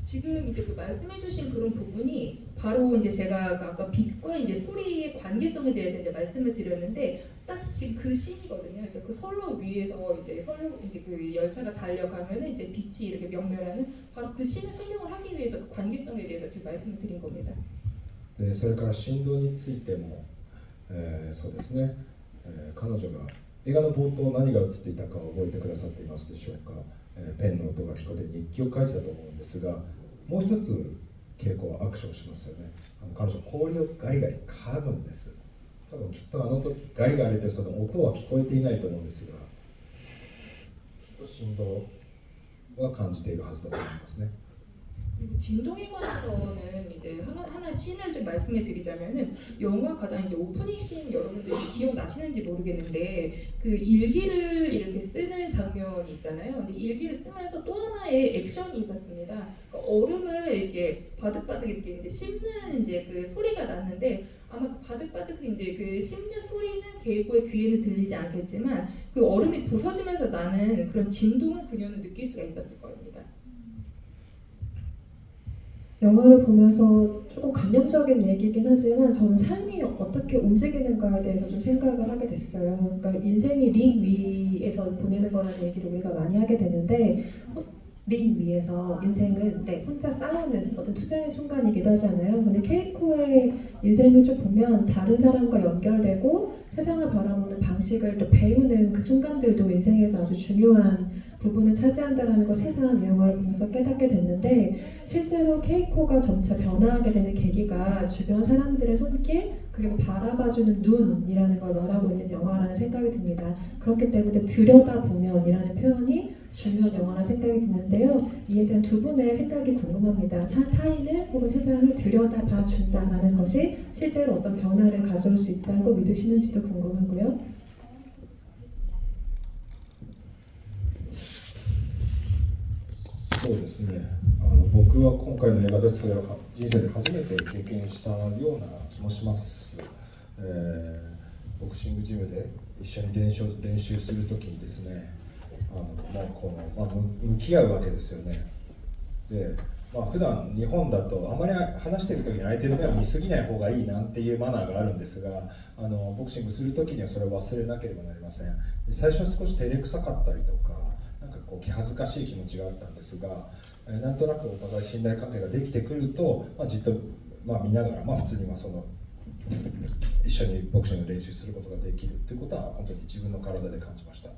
지금 이제 그 말씀해주신 그런 부분이 바로 이제 제가 아까 빛과 이제 소리의 관계성에 대해서 이제 말씀을 드렸는데 딱 지금 그 씬이거든요. 그래서 그 선로 위에서 이제 그 열차가 달려가면은 이제 빛이 이렇게 명멸하는 바로 그 씬을 설명을 하기 위해서 그 관계성에 대해서 지금 말씀을 드린 겁니다. でそれから振動についても、そうですね、彼女が映画の冒頭何が映っていたかを覚えてくださっていますでしょうか。ペンの音が聞こえて日記を書いてたと思うんですが、もう一つ稽古はアクションしますよね。彼女氷をガリガリ噛むんです。多分きっとあの時ガリガリとその音は聞こえていないと思うんですが、きっと振動は感じているはずだと思いますね。 그리고 진동에 관해서는 이제 하나 씬을 좀 말씀해 드리자면은 영화 가장 이제 오프닝 씬 여러분들 기억나시는지 모르겠는데 그 일기를 이렇게 쓰는 장면이 있잖아요. 근데 일기를 쓰면서 또 하나의 액션이 있었습니다. 그러니까 얼음을 이렇게 바득바득 이렇게 이제 씹는 이제 그 소리가 났는데 아마 그 바득바득 이제 그 씹는 소리는 게이코의 귀에는 들리지 않겠지만 그 얼음이 부서지면서 나는 그런 진동은 그녀는 느낄 수가 있었을 겁니다. 영화를 보면서 조금 감정적인 얘기긴 하지만 저는 삶이 어떻게 움직이는가에 대해서 좀 생각을 하게 됐어요. 그러니까 인생이 링 위에서 보내는 거라는 얘기를 우리가 많이 하게 되는데 링 위에서 인생은 혼자 싸우는 어떤 투쟁의 순간이기도 하잖아요. 근데 케이코의 인생을 쭉 보면 다른 사람과 연결되고 세상을 바라보는 방식을 또 배우는 그 순간들도 인생에서 아주 중요한 부분을 차지한다는 걸 새삼 이 영화를 보면서 깨닫게 됐는데, 실제로 케이코가 점차 변화하게 되는 계기가 주변 사람들의 손길 그리고 바라봐주는 눈이라는 걸 말하고 있는 영화라는 생각이 듭니다. 그렇기 때문에 들여다보면이라는 표현이 중요한 영화라 생각이 드는데요. 이에 대한 두 분의 생각이 궁금합니다. 타인을 혹은 세상을 들여다봐 준다라는 것이 실제로 어떤 변화를 가져올 수 있다고 믿으시는지도 궁금하고요. そうですね、僕は今回の映画でそれを人生で初めて経験したような気もします。ボクシングジムで一緒に練習するときにですね、向き合うわけですよね。で、普段日本だとあまり話しているときに相手の目を見すぎない方がいいなんていうマナーがあるんですが、ボクシングするときにはそれを忘れなければなりません。最初は少し照れくさかったりとか、なんか気恥ずかしい気持ちがあったんですが、なんとなくお互い信頼関係ができてくると、じっと見ながら、普通に一緒にボクシングの練習することができるということは本当に自分の体で感じました。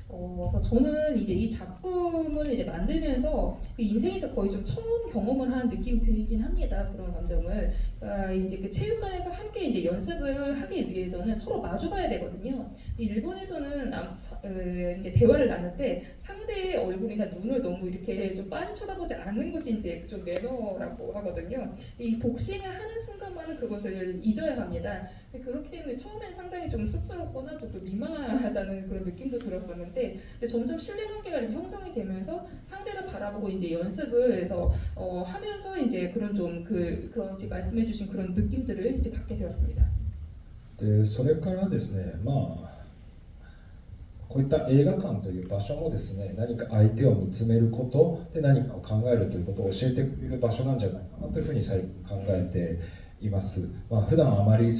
그래서 저는 이제 이 작품을 이제 만들면서 그 인생에서 거의 좀 처음 경험을 한 느낌이 들긴 합니다. 그런 감정을. 그러니까 이제 그 체육관에서 함께 이제 연습을 하기 위해서는 서로 마주봐야 되거든요. 일본에서는 이제 대화를 나눌 때 상대의 얼굴이나 눈을 너무 이렇게 좀 빤히 쳐다보지 않는 것이 이제 좀 매너라고 하거든요. 이 복싱을 하는 순간만은 그것을 잊어야 합니다. 그렇기 때문에 처음엔 상당히 좀 쑥스럽거나 좀 민망하다는 그런 느낌도 들었었는데, 근데 점점 신뢰관계가 이렇게 형성이 되면서 상대를 바라보고 이제 연습을 해서 하면서 이제 그런 좀 그런 이제 말씀해주신 그런 느낌들을 이제 갖게 되었습니다. でそれからですね、こういった映画館という場所もですね、何か相手を見つめることで何かを考えるということを教えてくれる場所なんじゃないかなというふうに最近考えています。普段あまり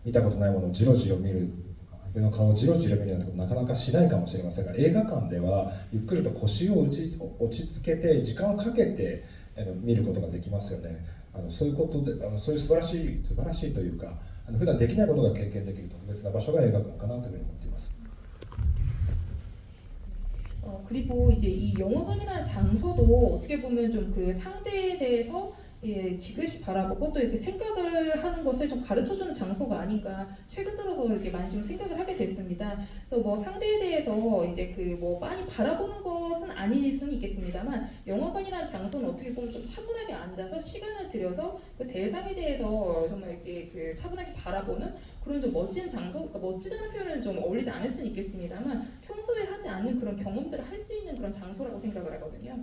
見たことないものをじろじろ見る、相手の顔をじろじろ見るようなことなかなかしないかもしれませんが、映画館ではゆっくりと腰を落ち着けて時間をかけて見ることができますよね。そういうことでそういう素晴らしいというか、普段できないことが経験できる特別な場所が映画館かなというふうに思っています。 그리고 이제 이 영화관이라는 장소도 어떻게 보면 좀 그 상대에 대해서 지그시 바라보고 또 이렇게 생각을 하는 것을 좀 가르쳐주는 장소가 아닌가 최근 들어서 이렇게 많이 좀 생각을 하게 됐습니다. 그래서 뭐 상대에 대해서 이제 그 뭐 많이 바라보는 것은 아닐 수는 있겠습니다만 영화관이라는 장소는 어떻게 보면 좀 차분하게 앉아서 시간을 들여서 그 대상에 대해서 정말 이렇게 그 차분하게 바라보는 그런 좀 멋진 장소, 그러니까 멋지다는 표현은 좀 어울리지 않을 수는 있겠습니다만 평소에 하지 않는 그런 경험들을 할 수 있는 그런 장소라고 생각을 하거든요.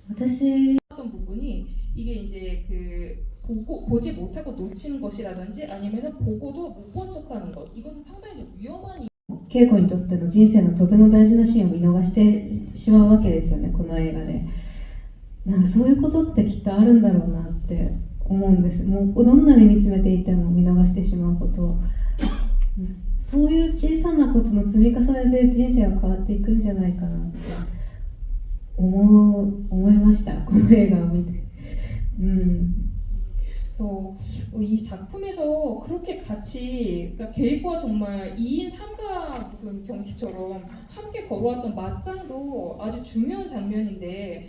私 어떤 부분이 이게 이제 그 보지 못하고 놓치는 것이라든지 아니면은 보고도 못 본 척하는 것, 이것은 상당히 좀 위험한 恵子にとっての人生のとても大事なシーンを見逃してしまうわけですよね、この映画で。なんかそういうことってきっとあるんだろうなって思うんです。もうどんなに見つめていても見逃してしまうことを、そういう小さなことの積み重ねで人生は変わっていくんじゃないかなって思いました、この映画を見て。그래서 이 작품에서 그렇게 같이, 그러니까 개이코와 정말 2인 3가 무슨 경기처럼 함께 걸어왔던 맞짱도 아주 중요한 장면인데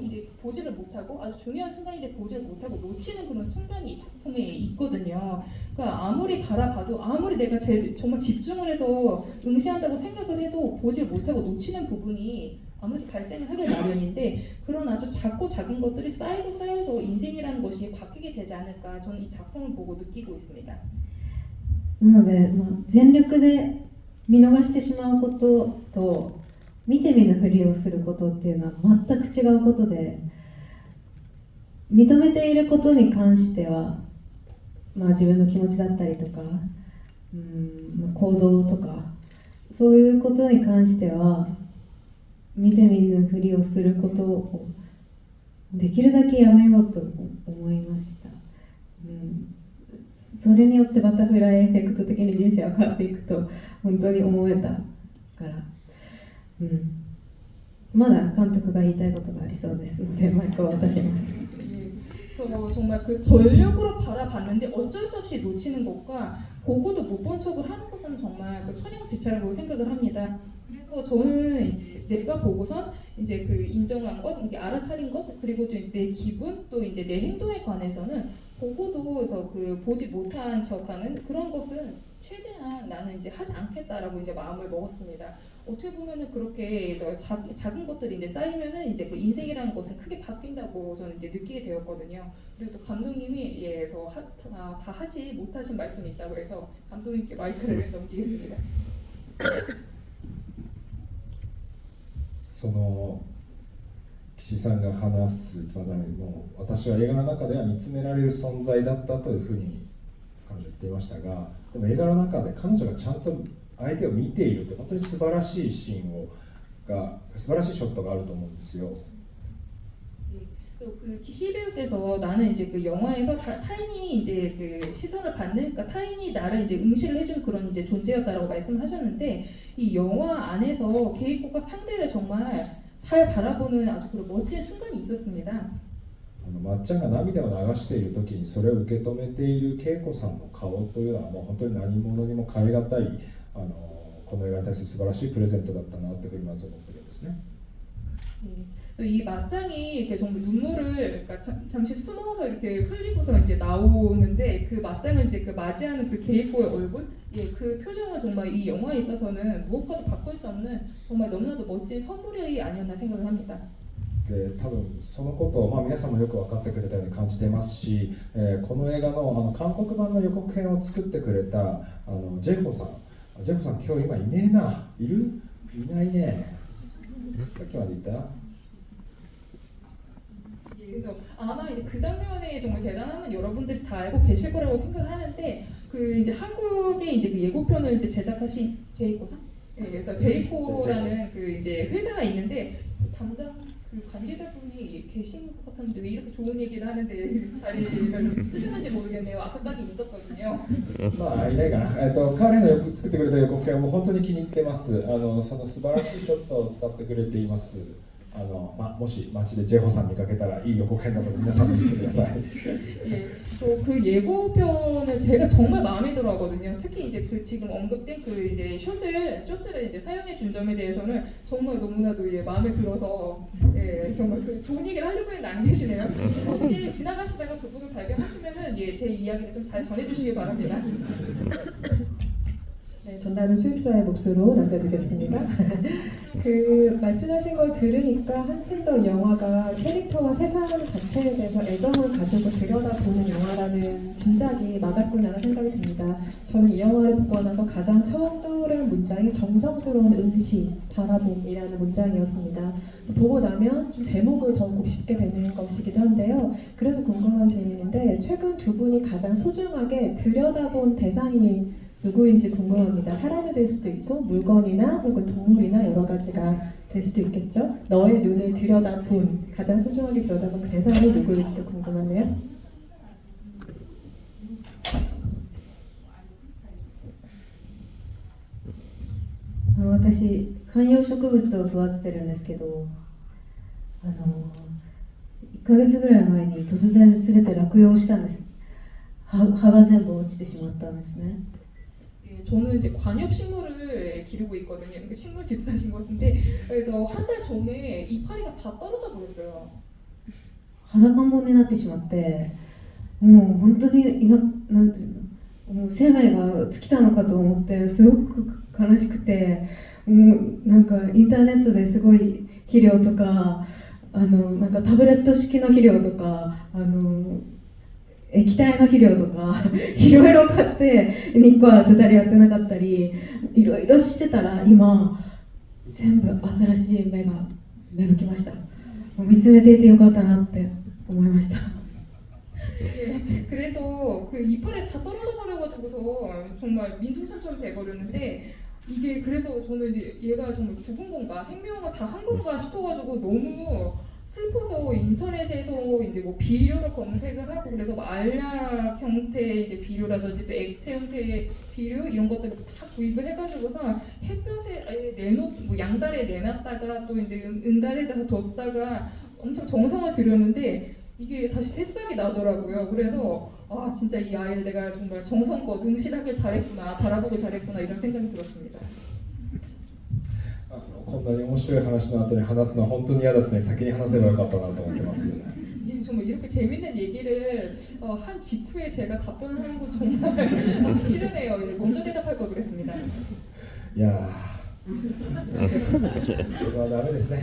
이제 보지를 못하고 아주 중요한 순간인데 보지를 못하고 놓치는 그런 순간이 이 작품에 있거든요. 그러니까 아무리 바라봐도 아무리 내가 정말 집중을 해서 응시한다고 생각을 해도 보지를 못하고 놓치는 부분이 아무래도 발생을 하길 마련인데 그런 아주 작고 작은 것들이 쌓여서 인생이라는 것이 바뀌게 되지 않을까 저는 이 작품을 보고 느끼고 있습니다. なので、全力で見逃してしまうことと見て見ぬふりをすることっていうのは全く違うことで、認めていることに関しては、自分の気持ちだったりとか、行動とかそういうことに関しては見て見ぬふりをすることをできるだけやめようと思いました。それによってバタフライエフェクト的に人生は変わっていくと本当に思えたから、まだ監督が言いたいことがありそうですのでマイクを渡します。 그래서 정말 그 전력으로 바라봤는데 어쩔 수 없이 놓치는 것과 보고도 못 본 척을 하는 것은 정말 그 천양지차라고 생각을 합니다. 그래서 저는 이제 내가 보고선 이제 그 인정한 것, 이게 알아차린 것, 그리고 또 내 기분, 또 이제 내 행동에 관해서는 보고도 그래서 그 보지 못한 척하는 그런 것은 최대한 나는 이제 하지 않겠다라고 이제 마음을 먹었습니다. 어떻게 보면은 그렇게 해서 작은 것들이 이제 쌓이면은 이제 그 인생이라는 것은 크게 바뀐다고 저는 이제 느끼게 되었거든요. 그리고 또 감독님이 그래서 다 하지 못하신 말씀이 있다고 해서 감독님께 마이크를 넘기겠습니다. 岸さんが話す渡辺も私は映画の中では見つめられる存在だったというふうに彼女は言っていましたが、でも映画の中で彼女がちゃんと相手を見ているって本当に素晴らしいシーン素晴らしいショットがあると思うんですよ。 그 기시 배우께서 나는 이제 그 영화에서 타인이 이제 그 시선을 받는, 그러니까 타인이 나를 이제 응시를 해주는 그런 이제 존재였다라고 말씀하셨는데 이 영화 안에서 게이코가 상대를 정말 잘 바라보는 아주 그런 멋진 순간이 있었습니다. まっちゃんが涙を流している時にそれを受け止めている恵子さんの顔というのはもう本当に何者にも代え難いこの映画に対する素晴らしいプレゼントだったなというふうにまず思ってるんですね。 그래서 이 맞짱이 이렇게 정말 눈물을 그러니까 잠시 숨어서 이렇게 흘리고서 이제 나오는데 그 맞짱을 이제 그 맞이하는 그 게이코의 얼굴, 예, 그 표정은 정말 이 영화에 있어서는 무엇과도 바꿀 수 없는 정말 너무나도 멋진 선물이 아니었나 생각을 합니다. で多分そのことを、皆さんもよく分かってくれたように感じていますし、この映画の、韓国版の予告編を作ってくれたジェホさん今日いねえな、いないね、さっきまでいた。 그래서 아마 이제 그 장면이 정말 대단함은 여러분들이 다 알고 계실 거라고 생각을 하는데 그 이제 한국에 이제 그 예고편을 이제 제작하신 제이코상, 네, 그래서 제이코라는 그 이제 회사가 있는데 당장 그 관계자분이 계신 것 같았는데 왜 이렇게 좋은 얘기를 하는데 자리를 뜨셨는지 모르겠네요. 아까까지 있었거든요. いないかな、彼のよく作ってくれた予告編も本当に気に入ってます。その素晴らしいショットを使ってくれています。もし街でジェホさん見かけたらいい予告編だと皆さんも言ってください。 예, 그 예고편을 제가 정말 마음에 들어하거든요. 특히 이제 그 지금 언급된 그 이제 쇼트를 이제 사용해 준 점에 대해서는 정말 너무나도 예, 마음에 들어서 예, 정말 그 좋은 얘기를 하려고 했는데 안 계시네요. 혹시 지나가시다가 그분을 발견하시면은 예, 제 이야기를 좀 잘 전해주시기 바랍니다. 네, 전달은 수입사의 몫으로 남겨두겠습니다. 그 말씀하신 걸 들으니까 한층 더 이 영화가 캐릭터와 세상 자체에 대해서 애정을 가지고 들여다보는 영화라는 짐작이 맞았구나 생각이 듭니다. 저는 이 영화를 보고 나서 가장 처음 떠오른 문장이 정성스러운 응시, 바라봄이라는 문장이었습니다. 보고 나면 좀 제목을 더 곱씹게 되는 것이기도 한데요. 그래서 궁금한 질문인데 최근 두 분이 가장 소중하게 들여다본 대상이 누구인지 궁금합니다. 사람이 될 수도 있고 물건이나 혹은 동물이나 여러 가지가 될 수도 있겠죠. 너의 눈을 들여다본 가장 소중하게 들여다본 그 대상이 누구일지도 궁금하네요. 아, 私観葉植物を育ててるんですけど、1ヶ月ぐらい前に突然全て落葉したんです。葉が全部落ちてしまったんですね。 예, 저는 이제 관엽 식물을 기르고 있거든요. 그러니까 식물 집사신 것 같은데 그래서 한 달 전에 이파리가 다 떨어져 버렸어요. 裸んぼになってしまって、もう本当になんていうの、もう生命が尽きたのかと思ってすごく悲しくて、もうなんかインターネットですごい肥料とかなんかタブレット式の肥料とか液体の肥料とかいろいろ買って日光当てたりやってなかったりいろいろしてたら今全部新しい芽が芽吹きました。見つめていてよかったなって思いました。 예, 그래서 그 이파리가 다 떨어져 버려가지고서 정말 민둥산처럼 돼버렸는데 이게 그래서 저는 이제 얘가 정말 죽은 건가 생명을 다 한 건가 싶어가지고 너무 슬퍼서 인터넷에서 이제 뭐 비료를 검색을 하고 그래서 뭐 알약 형태의 이제 비료라든지 또 액체 형태의 비료 이런 것들을 다 구입을 해가지고서 햇볕에 뭐 양달에 내놨다가 또 이제 응달에다가 뒀다가 엄청 정성을 들였는데 이게 다시 새싹이 나더라고요. 그래서 아 진짜 이 아이를 내가 정말 정성껏 응시하길 잘했구나, 바라보길 잘했구나 이런 생각이 들었습니다. こんなに面白い話の後に話すのは本当に嫌ですね。先に話せばよかったなと思ってます。 예, 정말 이렇게 재밌는 얘기를 한 직후에 제가 답변하는 거 정말 싫으네요. 예, 먼저 대답할 걸 그랬습니다. いやー、これはダメですね。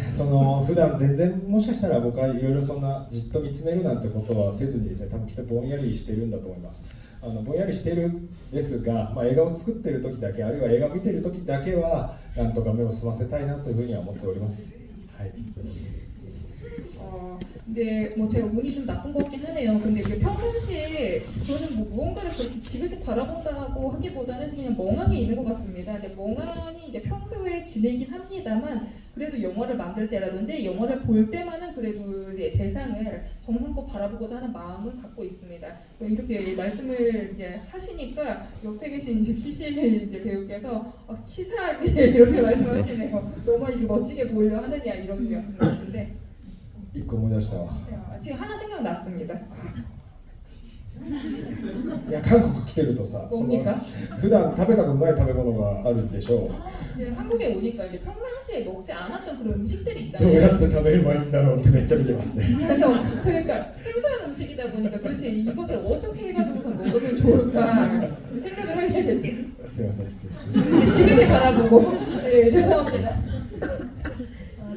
普段全然もしかしたら僕はいろいろそんなじっと見つめるなんてことはせずにですね、多分きっとぼんやりしてるんだと思います。ぼんやりしているんですが、映画を作っている時だけあるいは映画を見ている時だけはなんとか目を澄ませたいなというふうには思っております。はい。 근데 뭐 제가 운이 좀 나쁜 것 같긴 하네요. 근데 그 평상시에 저는 뭐 무언가를 그렇게 지그시 바라본다고 하기보다는 그냥 멍하게 있는 것 같습니다. 근데 멍하니 이제 평소에 지내긴 합니다만 그래도 영화를 만들 때라든지 영화를 볼 때만은 그래도 이제 대상을 정성껏 바라보고자 하는 마음을 갖고 있습니다. 이렇게 말씀을 이제 하시니까 옆에 계신 이제 시실 이제 배우께서 치사하게 이렇게 말씀하시네요. 너무 이렇게 멋지게 보이려 하느냐 이런 게 같은 것 같은데. 一個思い出したわ。 지금 하나 생각났습니다. いや韓国来てるとさ、その 뭡니까? 普段食べたことない食べ物があるでしょう。 네, 한국에 오니까 이제 평상시에 먹지 않았던 그런 음식들이 どうや 있잖아요. って食べればいいんだろうってめっちゃ見てますね。 그래서 그러니까 생소한 음식이다 보니까 도대체 이것을 어떻게 해가지고서 먹으면 좋을까 생각을 하게 되죠. すいません、失礼しまし 지그시 바라보고 네, 죄송합니다.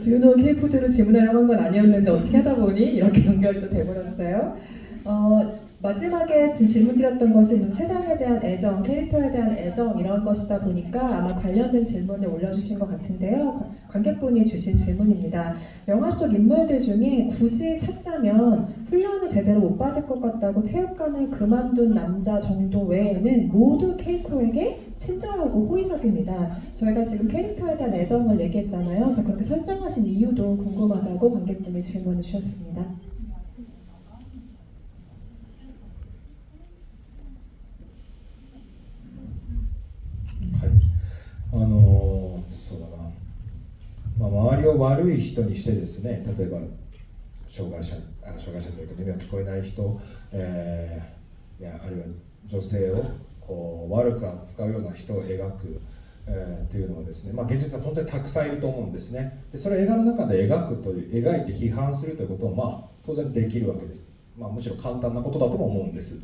듀노 K푸드로 질문하려고 한 건 아니었는데 어떻게 하다 보니 이렇게 연결도 돼버렸어요. 마지막에 지금 질문 드렸던 것이 무슨 세상에 대한 애정, 캐릭터에 대한 애정 이런 것이다 보니까 아마 관련된 질문을 올려주신 것 같은데요. 관객분이 주신 질문입니다. 영화 속 인물들 중에 굳이 찾자면 훈련을 제대로 못 받을 것 같다고 체육관을 그만둔 남자 정도 외에는 모두 케이코에게 친절하고 호의적입니다. 저희가 지금 캐릭터에 대한 애정을 얘기했잖아요. 그래서 그렇게 설정하신 이유도 궁금하다고 관객분이 질문을 주셨습니다. た。はい。そうだな。まあ、周りを悪い人にしてですね、例えば障害者というか耳が聞こえない人、いやあるいは女性をこう悪く扱うような人を描く、というのはですね、まあ、現実は本当にたくさんいると思うんですね。でそれを映画の中で描いて批判するということも、まあ、当然できるわけです。まあ、むしろ簡単なことだとも思うんです。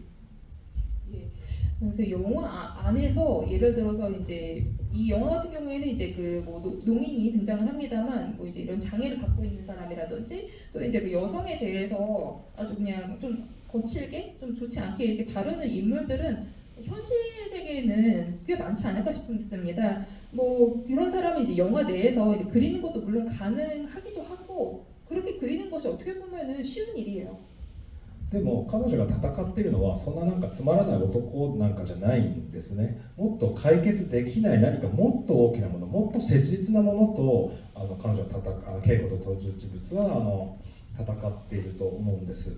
그래서 영화 안에서 예를 들어서 이제 이 영화 같은 경우에는 이제 그 뭐 농인이 등장을 합니다만 뭐 이제 이런 장애를 갖고 있는 사람이라든지 또 이제 그 여성에 대해서 아주 그냥 좀 거칠게 좀 좋지 않게 이렇게 다루는 인물들은 현실 세계에는 꽤 많지 않을까 싶습니다. 뭐 이런 사람이 이제 영화 내에서 이제 그리는 것도 물론 가능하기도 하고 그렇게 그리는 것이 어떻게 보면은 쉬운 일이에요. でも彼女が戦っているのはそんななんかつまらない男なんかじゃないんですね。もっと解決できない何かもっと大きなもの、もっと切実なものと彼女は稽古と登場人物は戦っていると思うんです。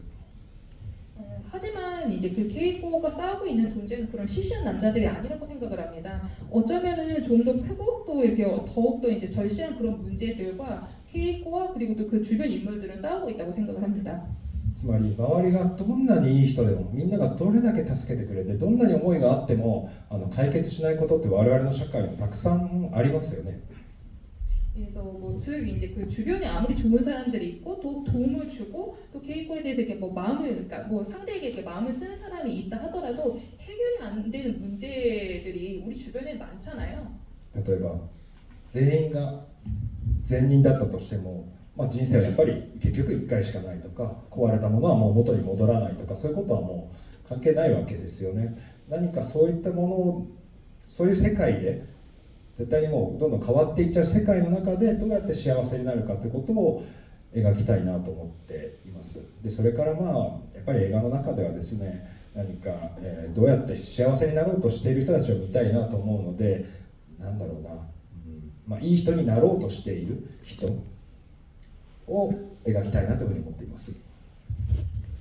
하지만 이제 그 케이코가 싸우고 있는 존재는 그런 시시한 남자들이 아니라고 생각을 합니다. 어쩌면은 좀 더 크고 또 이렇게 더욱더 이제 절실한 그런 문제들과 케이코와 그리고 또 그 주변 인물들은 싸우고 있다고 생각을 합니다. つまり周りがどんなにいい人でもみんながどれだけ助けてくれてどんなに思いがあっても解決しないことって我々の社会にたくさんありますよね。 그래서 뭐 즉 이제 그 주변에 아무리 좋은 사람들이 있고 또 도움을 주고 또 케이코에 대해서 이렇게 뭐 마음을 그러니까 뭐 상대에게 이렇게 마음을 쓰는 사람이 있다 하더라도 해결이 안 되는 문제들이 우리 주변에 많잖아요. 例えば全員が善人だったとしても、まあ、人生はやっぱり結局1回しかないとか壊れたものはもう元に戻らないとかそういうことはもう関係ないわけですよね。何かそういったものをそういう世界で絶対にもうどんどん変わっていっちゃう世界の中でどうやって幸せになるかということを描きたいなと思っています。でそれからまあやっぱり映画の中ではですね何か、どうやって幸せになろうとしている人たちを見たいなと思うのでなんだろうな、まあ、いい人になろうとしている人を描きたいなというふうに思っています。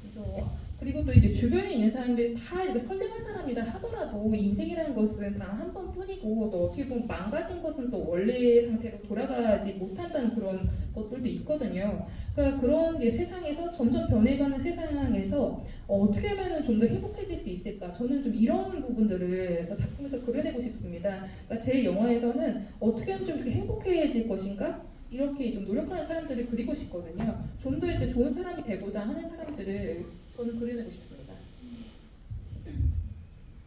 그래서 그리고 또 이제 주변에 있는 사람들이 다 이렇게 선량한 사람이다 하더라도 인생이라는 것은 단 한 번뿐이고 또 어떻게 보면 망가진 것은 또 원래 상태로 돌아가지 못한다는 그런 것들도 있거든요. 그러니까 그런 게 세상에서 점점 변해가는 세상에서 어떻게 하면 좀 더 행복해질 수 있을까? 저는 좀 이런 부분들을 해서 작품에서 그려내고 싶습니다. 그러니까 제 영화에서는 어떻게 하면 좀 이렇게 행복해질 것인가? 이렇게 좀 노력하는 사람들을 그리고 싶거든요. 좀 더 이렇게 좋은 사람이 되고자 하는 사람들을 저는 그려내고 싶습니다.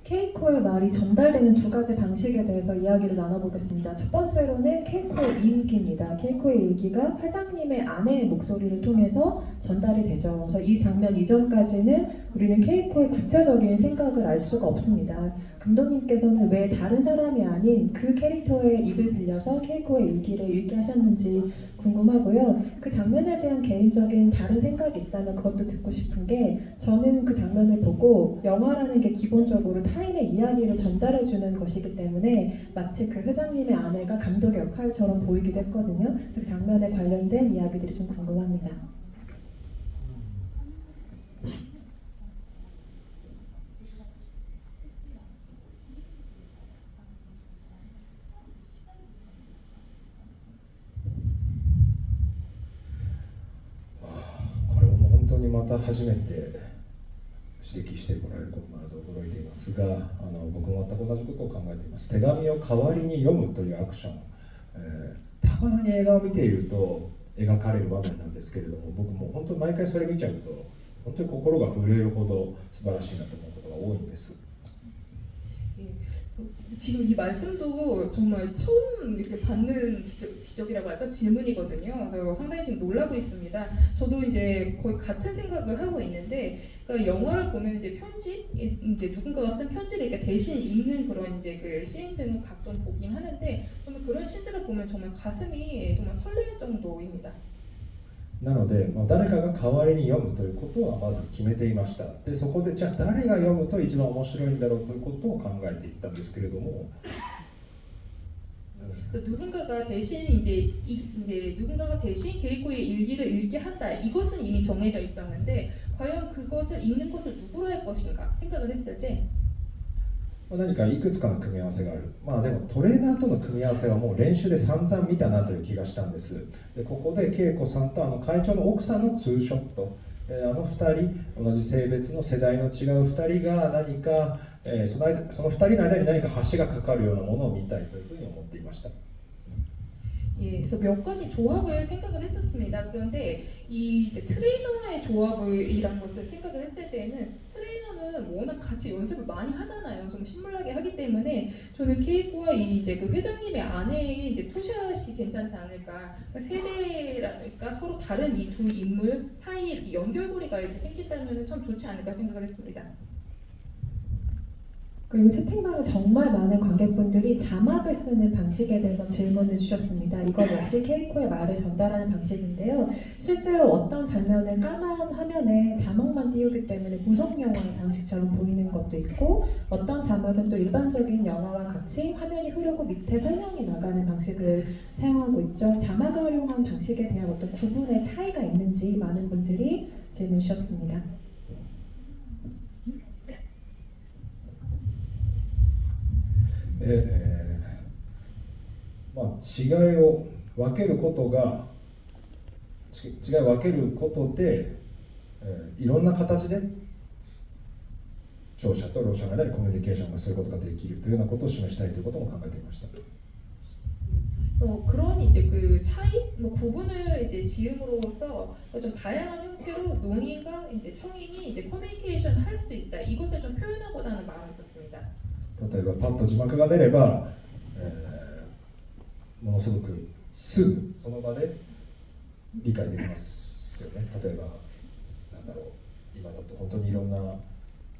케이코의 말이 전달되는 두 가지 방식에 대해서 이야기를 나눠보겠습니다. 첫 번째로는 케이코의 일기입니다. 케이코의 일기가 회장님의 아내의 목소리를 통해서 전달이 되죠. 그래서 이 장면 이전까지는 우리는 케이코의 구체적인 생각을 알 수가 없습니다. 감독님께서는 왜 다른 사람이 아닌 그 캐릭터의 입을 빌려서 케이코의 일기를 읽게 하셨는지 궁금하고요. 그 장면에 대한 개인적인 다른 생각이 있다면 그것도 듣고 싶은 게 저는 그 장면을 보고 영화라는 게 기본적으로 타인의 이야기를 전달해주는 것이기 때문에 마치 그 회장님의 아내가 감독의 역할처럼 보이기도 했거든요. 그래서 그 장면에 관련된 이야기들이 좀 궁금합니다. た初めて指摘してもらえることもあると驚いていますが、僕も全く同じことを考えています。手紙を代わりに読むというアクション、たまに映画を見ていると描かれる場面なんですけれども、僕も本当に毎回それ見ちゃうと本当に心が震えるほど素晴らしいなと思うことが多いんです。 지금 이 말씀도 정말 처음 이렇게 받는 지적이라고 할까 질문이거든요. 그래서 상당히 지금 놀라고 있습니다. 저도 이제 거의 같은 생각을 하고 있는데, 그러니까 영화를 보면 이제 편지, 이제 누군가가 쓴 편지를 이렇게 대신 읽는 그런 이제 그 씬 등을 가끔 보긴 하는데, 정말 그런 씬들을 보면 정말 가슴이 정말 설렐 정도입니다. なので、誰かが代わりに読むということはまず決めていました。で、そこでじゃあ誰が読むと一番面白いんだろうということを考えていったんですけれども、 그래서 누군가가 대신 이제 누군가가 대신 게이코의 일기를 읽게 한다. 이것은 이미 정해져 있었는데 과연 그것을 읽는 것을 누구로 할 것인가 생각을 했을 때 何かいくつかの組み合わせがある。でもトレーナーとの組み合わせはもう練習で散々見たなという気がしたんです。で、ここで恵子さんと会長の奥さんのツーショット、2人同じ性別の世代の違う2人が何か、その2人の間に何か橋がかかるようなものを見たいというふうに思っていました。 예, 그래서 몇 가지 조합을 생각을 했었습니다. 그런데 이 트레이너와의 조합이란 것을 생각을 했을 때에는 트레이너는 워낙 같이 연습을 많이 하잖아요. 좀 신물나게 하기 때문에 저는 케이코와 이제 그 회장님의 아내의 이제 투샷이 괜찮지 않을까. 그러니까 세대라니까 서로 다른 이 두 인물 사이에 연결고리가 이렇게 생긴다면 참 좋지 않을까 생각을 했습니다. 그리고 채팅방에 정말 많은 관객분들이 자막을 쓰는 방식에 대해서 질문을 주셨습니다. 이건 역시 케이코의 말을 전달하는 방식인데요. 실제로 어떤 장면은 까만 화면에 자막만 띄우기 때문에 무성 영화의 방식처럼 보이는 것도 있고, 어떤 자막은 또 일반적인 영화와 같이 화면이 흐르고 밑에 설명이 나가는 방식을 사용하고 있죠. 자막을 활용한 방식에 대한 어떤 구분의 차이가 있는지 많은 분들이 질문 주셨습니다. 違いを分けることで、いろんな形で聴者とろう者の間にコミュニケーションがすることができるというようなことを示したいということも考えていました。 그런 이제 그 차이, 구분을 이제 지음으로써 좀 다양한 형태로 농인과 이제 청인이 이제 커뮤니케이션 할 수 있다. 이것을 좀 표현하고자 하는 마음이 있었습니다. 例えばパッと字幕が出れば、ものすごくすぐその場で理解できますよね。例えばなんだろう、今だと本当にいろんな、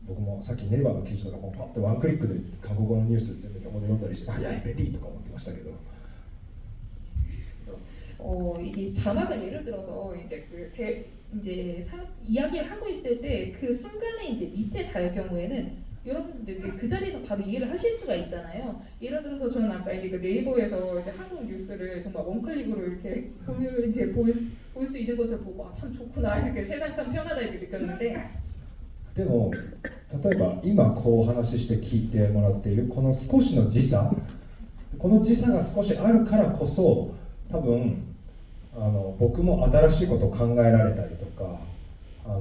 僕もさっきネイバーの記事とかもパッとワンクリックで韓国語のニュース全部日本語で読んだりして、早い便利とか思ってましたけど。 이게 자막을 예를 들어서 이제 이야기를 하고 있을 때 그 순간에 이제 밑에 달 경우에는 여러분들 이제 그 자리에서 바로 이해를 하실 수가 있잖아요. 예를 들어서 저는 아까 이제 그 네이버에서 이제 한국 뉴스를 정말 원클릭으로 이렇게 볼 수 있는 것을 보고 참 좋구나, 이렇게 세상 참 편하다 이렇게 느꼈는데. でも例えば今こう話して聞いてもらっているこの少しの時差、この時差が少しあるからこそ多分僕も新しいことを考えられたりとか、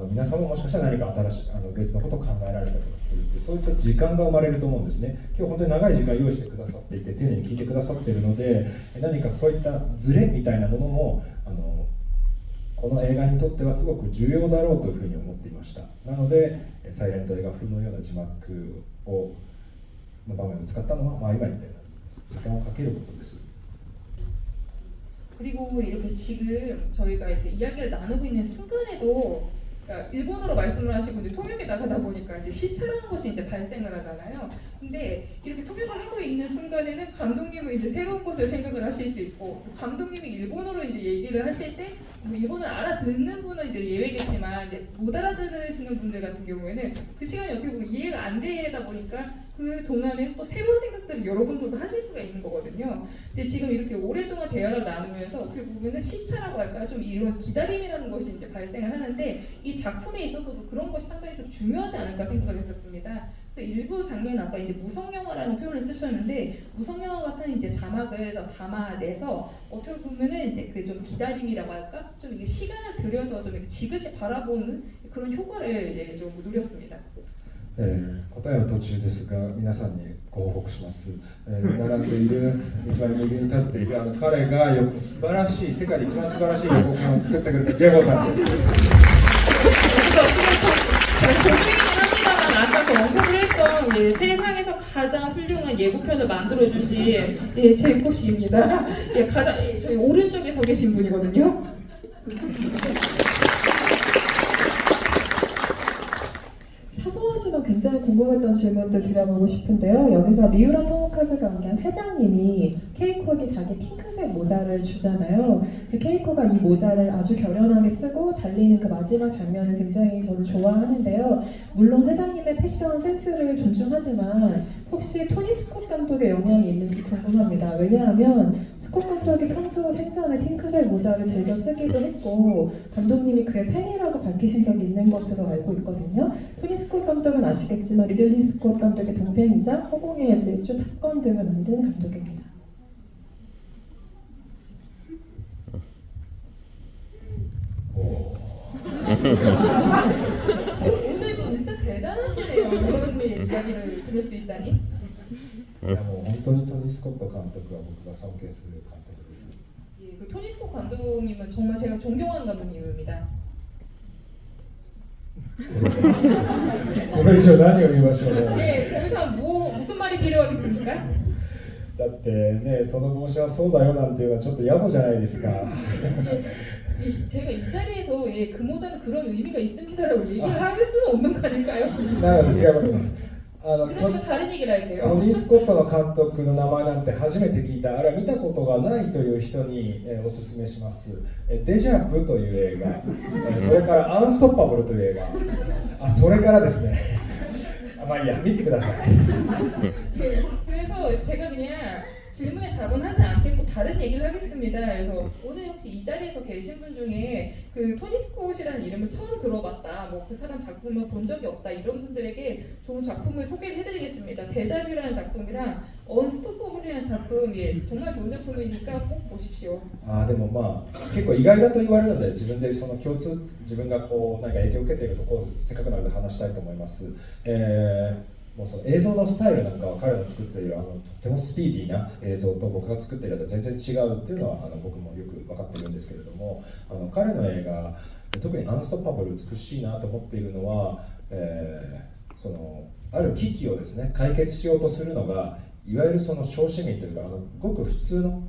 皆さんももしかしたら何か新しい別のことを考えられたりとかするって、そういった時間が生まれると思うんですね。今日本当に長い時間用意してくださっていて丁寧に聞いてくださっているので、何かそういったズレみたいなものもこの映画にとってはすごく重要だろうというふうに思っていました。なのでサイレント映画風のような字幕の場面を使ったのは、今みたいな時間をかけることです。 그리고 이렇게 지금 저희가 이렇게 이야기를 나누고 있는 순간에도, 그러니까 일본어로 말씀을 하시고 이제 통역이 나가다 보니까 이제 시차라는 것이 이제 발생을 하잖아요. 근데 이렇게 통역을 하고 있는 순간에는 감독님은 이제 새로운 것을 생각을 하실 수 있고, 또 감독님이 일본어로 이제 얘기를 하실 때 일본어를 알아듣는 분은 이제 예외겠지만 이제 못 알아들으시는 분들 같은 경우에는 그 시간이 어떻게 보면 이해가 안 되다 보니까 그 동안에 또 새로운 생각들을 여러분들도 하실 수가 있는 거거든요. 근데 지금 이렇게 오랫동안 대화를 나누면서 어떻게 보면은 시차라고 할까 좀 이런 기다림이라는 것이 이제 발생을 하는데 이 작품에 있어서도 그런 것이 상당히 좀 중요하지 않을까 생각을 했었습니다. 그래서 일부 장면 아까 이제 무성 영화라는 표현을 쓰셨는데 무성 영화 같은 이제 자막을 담아내서 어떻게 보면은 이제 그 좀 기다림이라고 할까 좀 이게 시간을 들여서 좀 이렇게 지그시 바라보는 그런 효과를 이제 좀 누렸습니다. 答えの途中ですが皆さんにご報告します、並んでいる一番右に立っている彼が素晴らしい世界で一番素晴らしい予告編を作ってくれたジェゴさんです 합니다만 아까 그 언급을 했던 예, 세상에서 가장 훌륭한 예고편을 만들어주신 예, 제이코 씨입니다. 예, 가장 저희 오른쪽에 서 계신 분이거든요. 사소하지만 굉장히 궁금했던 질문들 드려보고 싶은데요. 여기서 미우라 토모카즈가 연기한 회장님이 케이코에게 자기 핑크색 모자를 주잖아요. 그 케이코가 이 모자를 아주 결연하게 쓰고 달리는 그 마지막 장면을 굉장히 저는 좋아하는데요. 물론 회장님의 패션 센스를 존중하지만 혹시 토니 스콧 감독의 영향이 있는지 궁금합니다. 왜냐하면 스콧 감독이 평소 생전에 핑크색 모자를 즐겨 쓰기도 했고 감독님이 그의 팬이라고 밝히신 적이 있는 것으로 알고 있거든요. 토니 스콧 감독은 아시겠지만 리들리 스콧 감독의 동생이자 허공의 질주, 탑건 등을 만든 감독입니다. 오늘 진짜 대단하시네요. 이런 이야기를 들을 수 있다니. いやもう本当にトニー・スコット監督は僕が尊敬する監督です 예, 그 토니 스콧 감독님은 정말 제가 존경하는 감독님입니다. これ以上何を言いましょうね 예, 거기서 무슨 말이 필요하겠습니까? だってねその帽子はそうだよなんていうのはちょっと野暮じゃないですか 예, 제가 이 자리에서 예, 그 모자는 그런 의미가 있습니다라고 얘기를 할 수는 없는 거 아닐까요? なので違いますト 그러니까 다른 얘기를 할게요. ニー・スコットの監督の名前なんて初めて聞いたあるいは見たことがないという人におすすめしますデジャブという映画それからアンストッパブルという映画それからですねまあいいや見てください 예, 그래서 제가 그냥 질문에 답은 하지 않겠고 다른 얘기를 하겠습니다. 그래서 오늘 혹시 이 자리에서 계신 분 중에 그 토니 스콧이라는 이름을 처음 들어봤다, 뭐 그 사람 작품을 본 적이 없다 이런 분들에게 좋은 작품을 소개를 해드리겠습니다. 데자뷰라는 작품이랑 언스토퍼블이라는 작품, 예, 정말 좋은 작품이니까 꼭 보십시오. でもまあ結構意外だと言われるので自分でその共通自分がこうなんか影響を受けているところをせっかくなので話したいと思います、もうその映像のスタイルなんかは彼の作っているとてもスピーディーな映像と僕が作っているのと全然違うっていうのは僕もよく分かっているんですけれども彼の映画特にアンストッパブル美しいなと思っているのは、そのある危機をですね解決しようとするのがいわゆるその小市民というかごく普通の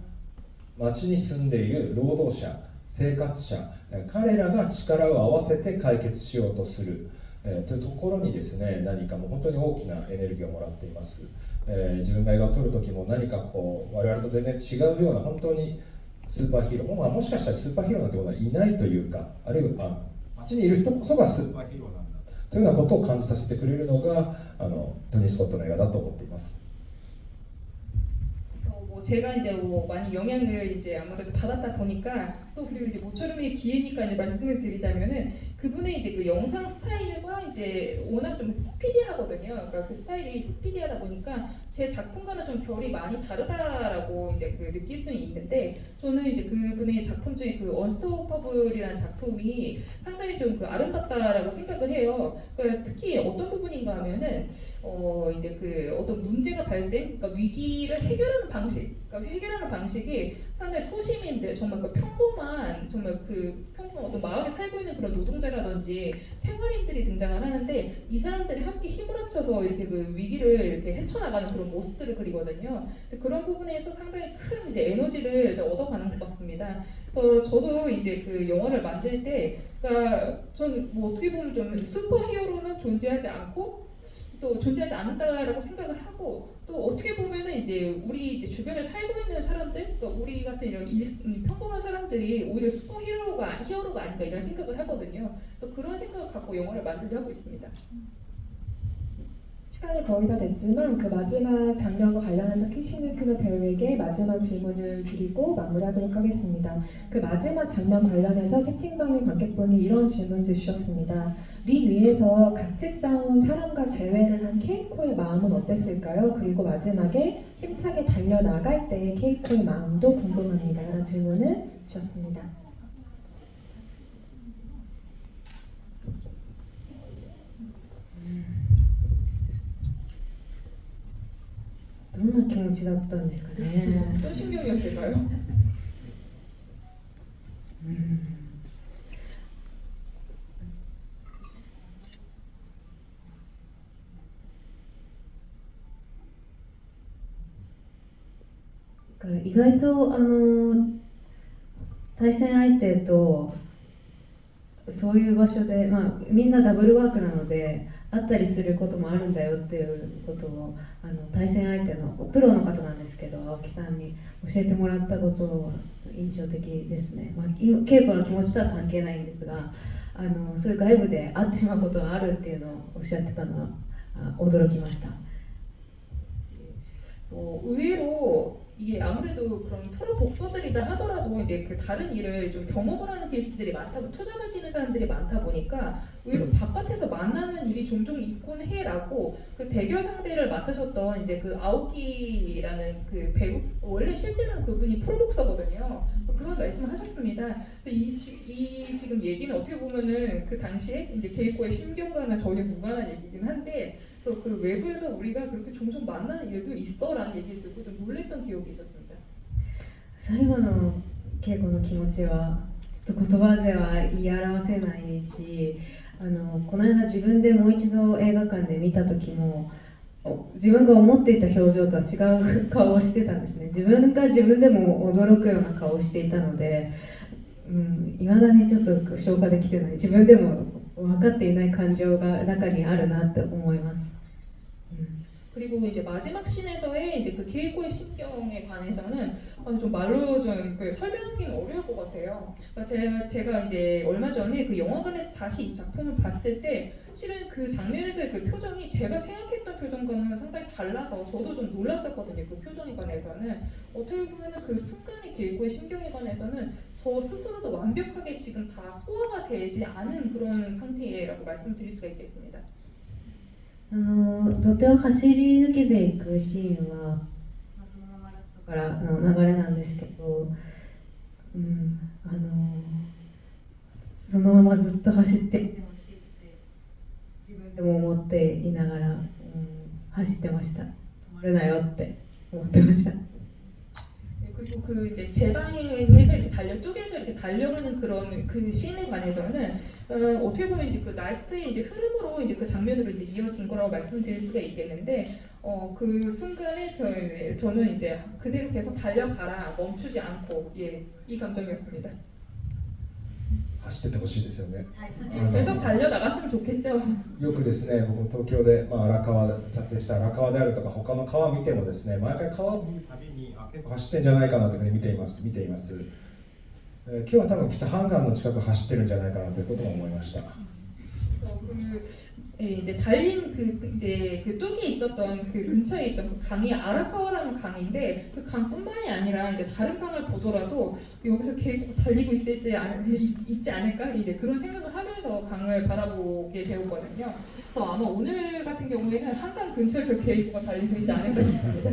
町に住んでいる労働者生活者彼らが力を合わせて解決しようとするというところにですね何かもう本当に大きなエネルギーをもらっています、自分が映画を撮る時も何かこう我々と全然違うような本当にスーパーヒーローもしかしたらスーパーヒーローなんてことはいないというかあるいは街にいる人こそがスーパーヒーローなんだというようなことを感じさせてくれるのがトニー・スコットの映画だと思っています 뭐 제가 이제 뭐 많이 영향을 이제 아무래도 받았다 보니까 또 그리고 이제 모처럼의 기회니까 이제 말씀을 드리자면은 그분의 이제 그 영상 스타일과 이제 워낙 좀 스피디하거든요. 그러니까 그 스타일이 스피디하다 보니까 제 작품과는 좀 결이 많이 다르다라고 이제 그 느낄 수는 있는데 저는 이제 그분의 작품 중에 그 언스토퍼블이라는 작품이 상당히 좀 그 아름답다라고 생각을 해요. 그러니까 특히 어떤 부분인가 하면은 이제 그 어떤 문제가 발생, 그러니까 위기를 해결하는 방식, 그러니까 해결하는 방식이 상당히 소시민들 정말 그 평범한 정말 그 평범한 어떤 마을에 살고 있는 그런 노동자라든지 생활인들이 등장을 하는데 이 사람들이 함께 힘을 합쳐서 이렇게 그 위기를 이렇게 헤쳐나가는 그런 모습들을 그리거든요. 근데 그런 부분에서 상당히 큰 이제 에너지를 이제 얻어가는 것 같습니다. 그래서 저도 이제 그 영화를 만들 때, 그러니까 저는 뭐 어떻게 보면 좀 슈퍼히어로는 존재하지 않고 또 존재하지 않는다라고 생각을 하고 또 어떻게 보면은 이제 우리 이제 주변에 살고 있는 사람들, 그러니까 우리 같은 이런 평범한 사람들이 오히려 슈퍼히어로가 아닌가 이런 생각을 하거든요. 그래서 그런 생각을 갖고 영화를 만들려 하고 있습니다. 시간이 거의 다 됐지만 그 마지막 장면과 관련해서 키시누쿠노 배우에게 마지막 질문을 드리고 마무리하도록 하겠습니다. 그 마지막 장면 관련해서 채팅방의 관객분이 이런 질문을 주셨습니다. 링 위에서 같이 싸운 사람과 재회를 한 케이코의 마음은 어땠을까요? 그리고 마지막에 힘차게 달려나갈 때의 케이코의 마음도 궁금합니다. 라는 질문을 주셨습니다. どんな気持ちだったんですかね。 어떤 심경이었을까요? 意外と対戦相手とそういう場所で、みんなダブルワークなので会ったりすることもあるんだよっていうことを対戦相手のプロの方なんですけど青木さんに教えてもらったことは印象的ですね、稽古の気持ちとは関係ないんですがそういう外部で会ってしまうことがあるっていうのをおっしゃってたのは驚きました。 의외로 이게 아무래도 그런 프로 복서들이다 하더라도 이제 그 다른 일을 좀 경험을 하는 케이스들이 많다, 투자를 뛰는 사람들이 많다 보니까 의외로 바깥에서 만나는 일이 종종 있곤 해라고 그 대결 상대를 맡으셨던 이제 그 아오키라는 그 배우 원래 실제로는 그분이 프로 복서거든요. 그래서 그런 말씀을 하셨습니다. 그래서 이 지금 얘기는 어떻게 보면은 그 당시에 이제 케이코의 심경과는 전혀 무관한 얘기긴 한데. 그래서 그 외부에서 우리가 그렇게 종종 만나는 일도 있어라는 얘기를 듣고 좀 놀랬던 기억이 있었습니다. 最後の稽古の気持ちはちょっと言葉では言い表せないしこの間自分でもう一度映画館で見た時も自分が思っていた表情とは違う顔をしてたんですね。自分が自分でも驚くような顔をしていたので、いまだにちょっと消化できてない自分でも分かっていない感情が中にあるなって思います。 그리고 이제 마지막 씬에서의 이제 그 케이코의 심경에 관해서는 좀 말로 좀 그 설명하기는 어려울 것 같아요. 그러니까 제가 이제 얼마 전에 그 영화관에서 다시 이 작품을 봤을 때 실은 그 장면에서의 그 표정이 제가 생각했던 표정과는 상당히 달라서 저도 좀 놀랐었거든요. 그 표정에 관해서는 어떻게 보면은 그 순간의 케이코의 심경에 관해서는 저 스스로도 완벽하게 지금 다 소화가 되지 않은 그런 상태라고 말씀드릴 수가 있겠습니다. 土手を走り抜けていくシーンはそのままラストからの流れなんですけど、そのままずっと走っていってほしいって自分でも思っていながら、走ってました。止まるなよって思ってました。 그리고 그 이제 제방에서 이렇게 쪼개서 이렇게 달려가는 그런 그 씬에 관해서는 어떻게 보면 이제 그 라스트의 이제 흐름으로 이제 그 장면으로 이제 이어진 거라고 말씀드릴 수가 있겠는데 그 순간에 저는 이제 그대로 계속 달려가라 멈추지 않고 이 감정이었습니다. 走っててほしいですよね。 계속 달려 나갔으면 좋겠죠. よくですね、僕も東京で、荒川撮影した荒川であるとか他の川見てもですね、毎回川を見るたびに結構走ってんじゃないかなというふうに見ています。今日は多分北ハンガンの近く走ってるんじゃないかなということも思いました。 이제 달린 이제 그 뚝이 있었던 그 근처에 있던 그 강이 아라카와라는 강인데 그 강뿐만이 아니라 이제 다른 강을 보더라도 여기서 계속 달리고 있지 않을까 이제 그런 생각을 하면서 강을 바라보게 되었거든요. 그래서 아마 오늘 같은 경우에는 한강 근처에서 계획가 달리고 있지 않을까 싶습니다.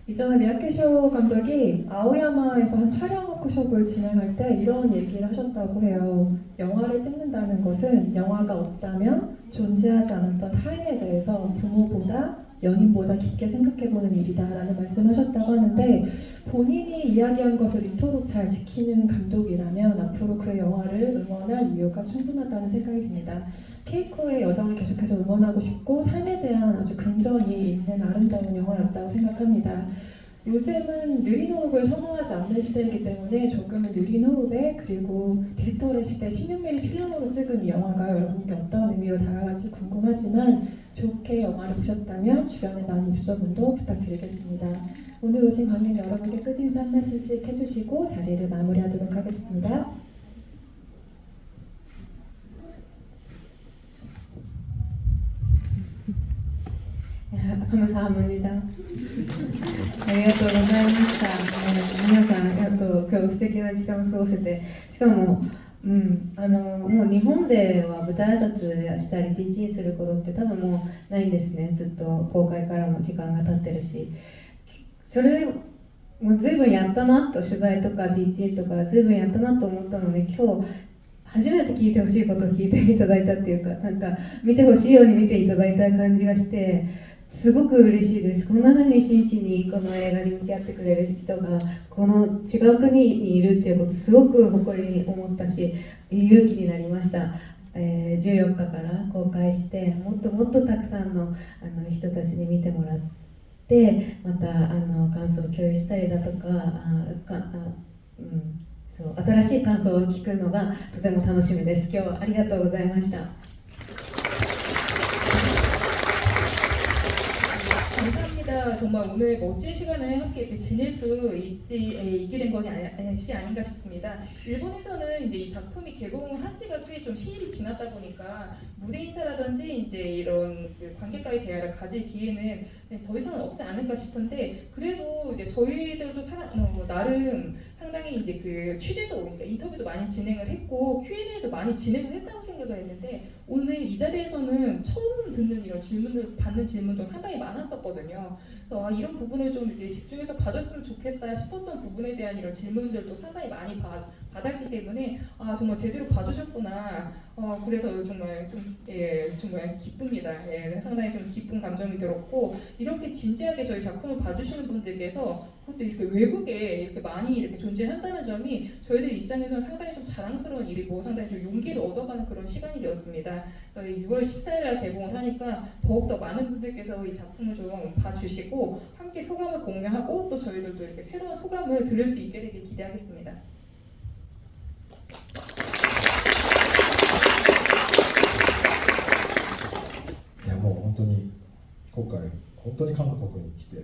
이전에 미야케쇼 감독이 아오야마에서 한 촬영 워크숍을 진행할 때 이런 얘기를 하셨다고 해요. 영화를 찍는다는 것은 영화가 없다면 존재하지 않았던 타인에 대해서 부모보다 연인보다 깊게 생각해보는 일이다라는 말씀하셨다고 하는데 본인이 이야기한 것을 이토록 잘 지키는 감독이라면 앞으로 그 영화를 응원할 이유가 충분하다는 생각이 듭니다. 케이코의 여정을 계속해서 응원하고 싶고 삶에 대한 아주 긍정이 있는 아름다운 영화였다고 생각합니다. 요즘은 느린 호흡을 선호하지 않는 시대이기 때문에 조금은 느린 호흡에 그리고 디지털의 시대 16mm 필름으로 찍은 이 영화가 여러분께 어떤 의미로 다가갈지 궁금하지만 좋게 영화를 보셨다면 주변에 많은 입소문도 부탁드리겠습니다. 오늘 오신 관객 여러분께 끝인사 한 말씀씩 해주시고 자리를 마무리하도록 하겠습니다. 감사합니다. ありがとうございました。皆さん、今日素敵な時間を過ごせて、しかも、もう日本では舞台挨拶したりティーチンすることって多分もうないんですね。ずっと公開からも時間が経ってるし、それでもう随分やったなと、取材とかティーチンとか随分やったなと思ったので、今日初めて聞いてほしいことを聞いていただいたっていうか、なんか見てほしいように見ていただいた感じがして、すごく嬉しいです。こんな風に真摯にこの映画に向き合ってくれる人がこの違う国にいるっていうことすごく誇りに思ったし、勇気になりました。14日から公開して、もっともっとたくさんの人たちに見てもらって、また感想を共有したりだとか、そう新しい感想を聞くのがとても楽しみです。今日はありがとうございました。 감사합니다. 정말 오늘 멋진 시간을 함께 이렇게 지낼 수 있게 된 것이 아닌가 싶습니다. 일본에서는 이제 이 작품이 개봉한 지가 꽤 좀 시일이 지났다 보니까 무대 인사라든지 이제 이런 그 관객과의 대화를 가질 기회는 더 이상은 없지 않을까 싶은데, 그래도 이제 저희들도 나름 상당히 이제 그 취재도 그러니까 인터뷰도 많이 진행을 했고 Q&A도 많이 진행을 했다고 생각을 했는데, 오늘 이 자리에서는 처음 듣는 이런 질문을 받는 질문도 상당히 많았었거든요. 그래서 이런 부분을 좀 이렇게 집중해서 봐줬으면 좋겠다 싶었던 부분에 대한 이런 질문들도 상당히 많이 받았기 때문에 정말 제대로 봐주셨구나. 그래서 정말 정말 기쁩니다. 상당히 좀 기쁜 감정이 들었고, 이렇게 진지하게 저희 작품을 봐주시는 분들께서 그것도 이렇게 외국에 이렇게 많이 이렇게 존재한다는 점이 저희들 입장에서는 상당히 좀 자랑스러운 일이고 상당히 좀 용기를 얻어가는 그런 시간이 되었습니다. 저희 6월 14일날 개봉을 하니까 더욱더 많은 분들께서 이 작품을 좀 봐주시고 함께 소감을 공유하고 또 저희들도 이렇게 새로운 소감을 들을 수 있게 되길 기대하겠습니다. いやもう本当に今回本当に韓国に来て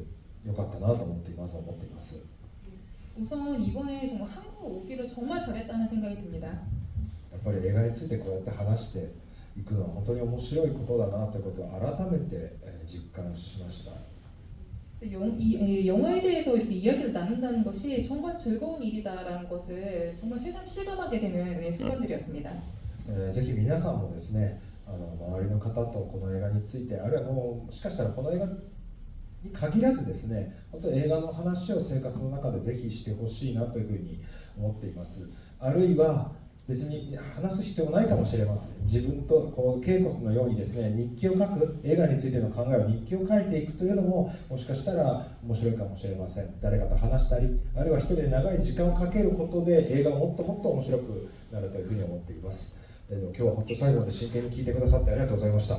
よかったなと思っています。 우선 이번에 정말 한국 오기를 정말 잘했다는 생각이 듭니다. やっぱり映画についてこうやって話していくのは本当に面白いことだなということを改めて実感しました。 영화에 대해서 이렇게 이야기를 나눈다는 것이 정말 즐거운 일이다라는 것을 정말 새삼 실감하게 되는 순간들이었습니다. ぜひ皆さんもですね、周りの方とこの映画について、あるいはもしかしたらこの映画に限らずですね、本当に映画の話を生活の中でぜひしてほしいなというふうに思っています。あるいは別に話す必要ないかもしれません。自分とこうケイコスのようにですね、日記を書く、映画についての考えを日記を書いていくというのももしかしたら面白いかもしれません。誰かと話したり、あるいは一人で長い時間をかけることで映画がもっともっと面白くなるというふうに思っています。今日は本当最後まで真剣に聞いてくださってありがとうございました。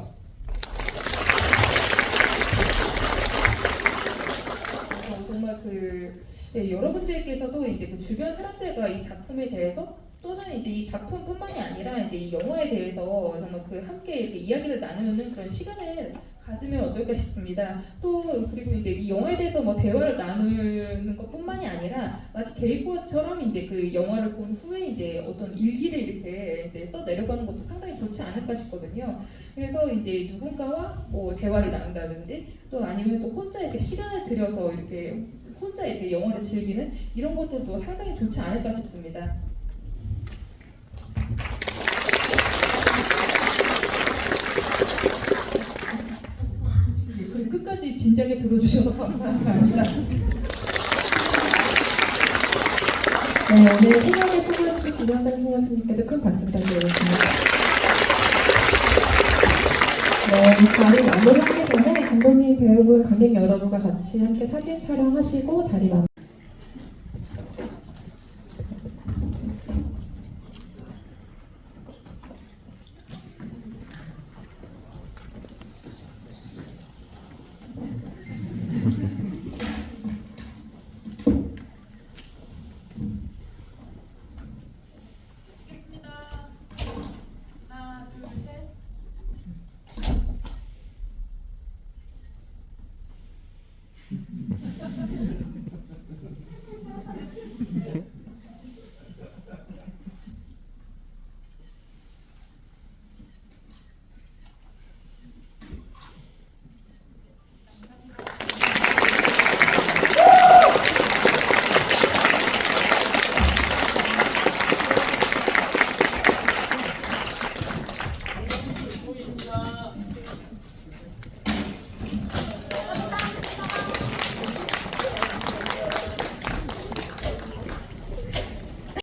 정말 여러분들께서도 이제 그 주변 사람들과 이 작품에 대해서 또는 이제 이 작품뿐만이 아니라 이제 이 영화에 대해서 정말 그 함께 이렇게 이야기를 나누는 그런 시간을 가지면 어떨까 싶습니다. 또 그리고 이제 이 영화에 대해서 뭐 대화를 나누는 것뿐만이 아니라 마치 개인과처럼 이제 그 영화를 본 후에 이제 어떤 일기를 이렇게 이제 써 내려가는 것도 상당히 좋지 않을까 싶거든요. 그래서 이제 누군가와 뭐 대화를 나눈다든지 또 아니면 또 혼자 이렇게 시간을 들여서 이렇게 혼자 이렇게 영화를 즐기는 이런 것들도 상당히 좋지 않을까 싶습니다. 끝까지 진지하게 들어주셔서 감사합니다. 네, 오늘 필요하게 수고해주신 김영장 총괄님께도 큰 박수 부탁드리겠습니다. 네, 이 자리 마무리하기 전에 감독님, 배우분, 관객 여러분과 같이 함께 사진 촬영하시고 자리 마무리. 하나, 둘, 셋.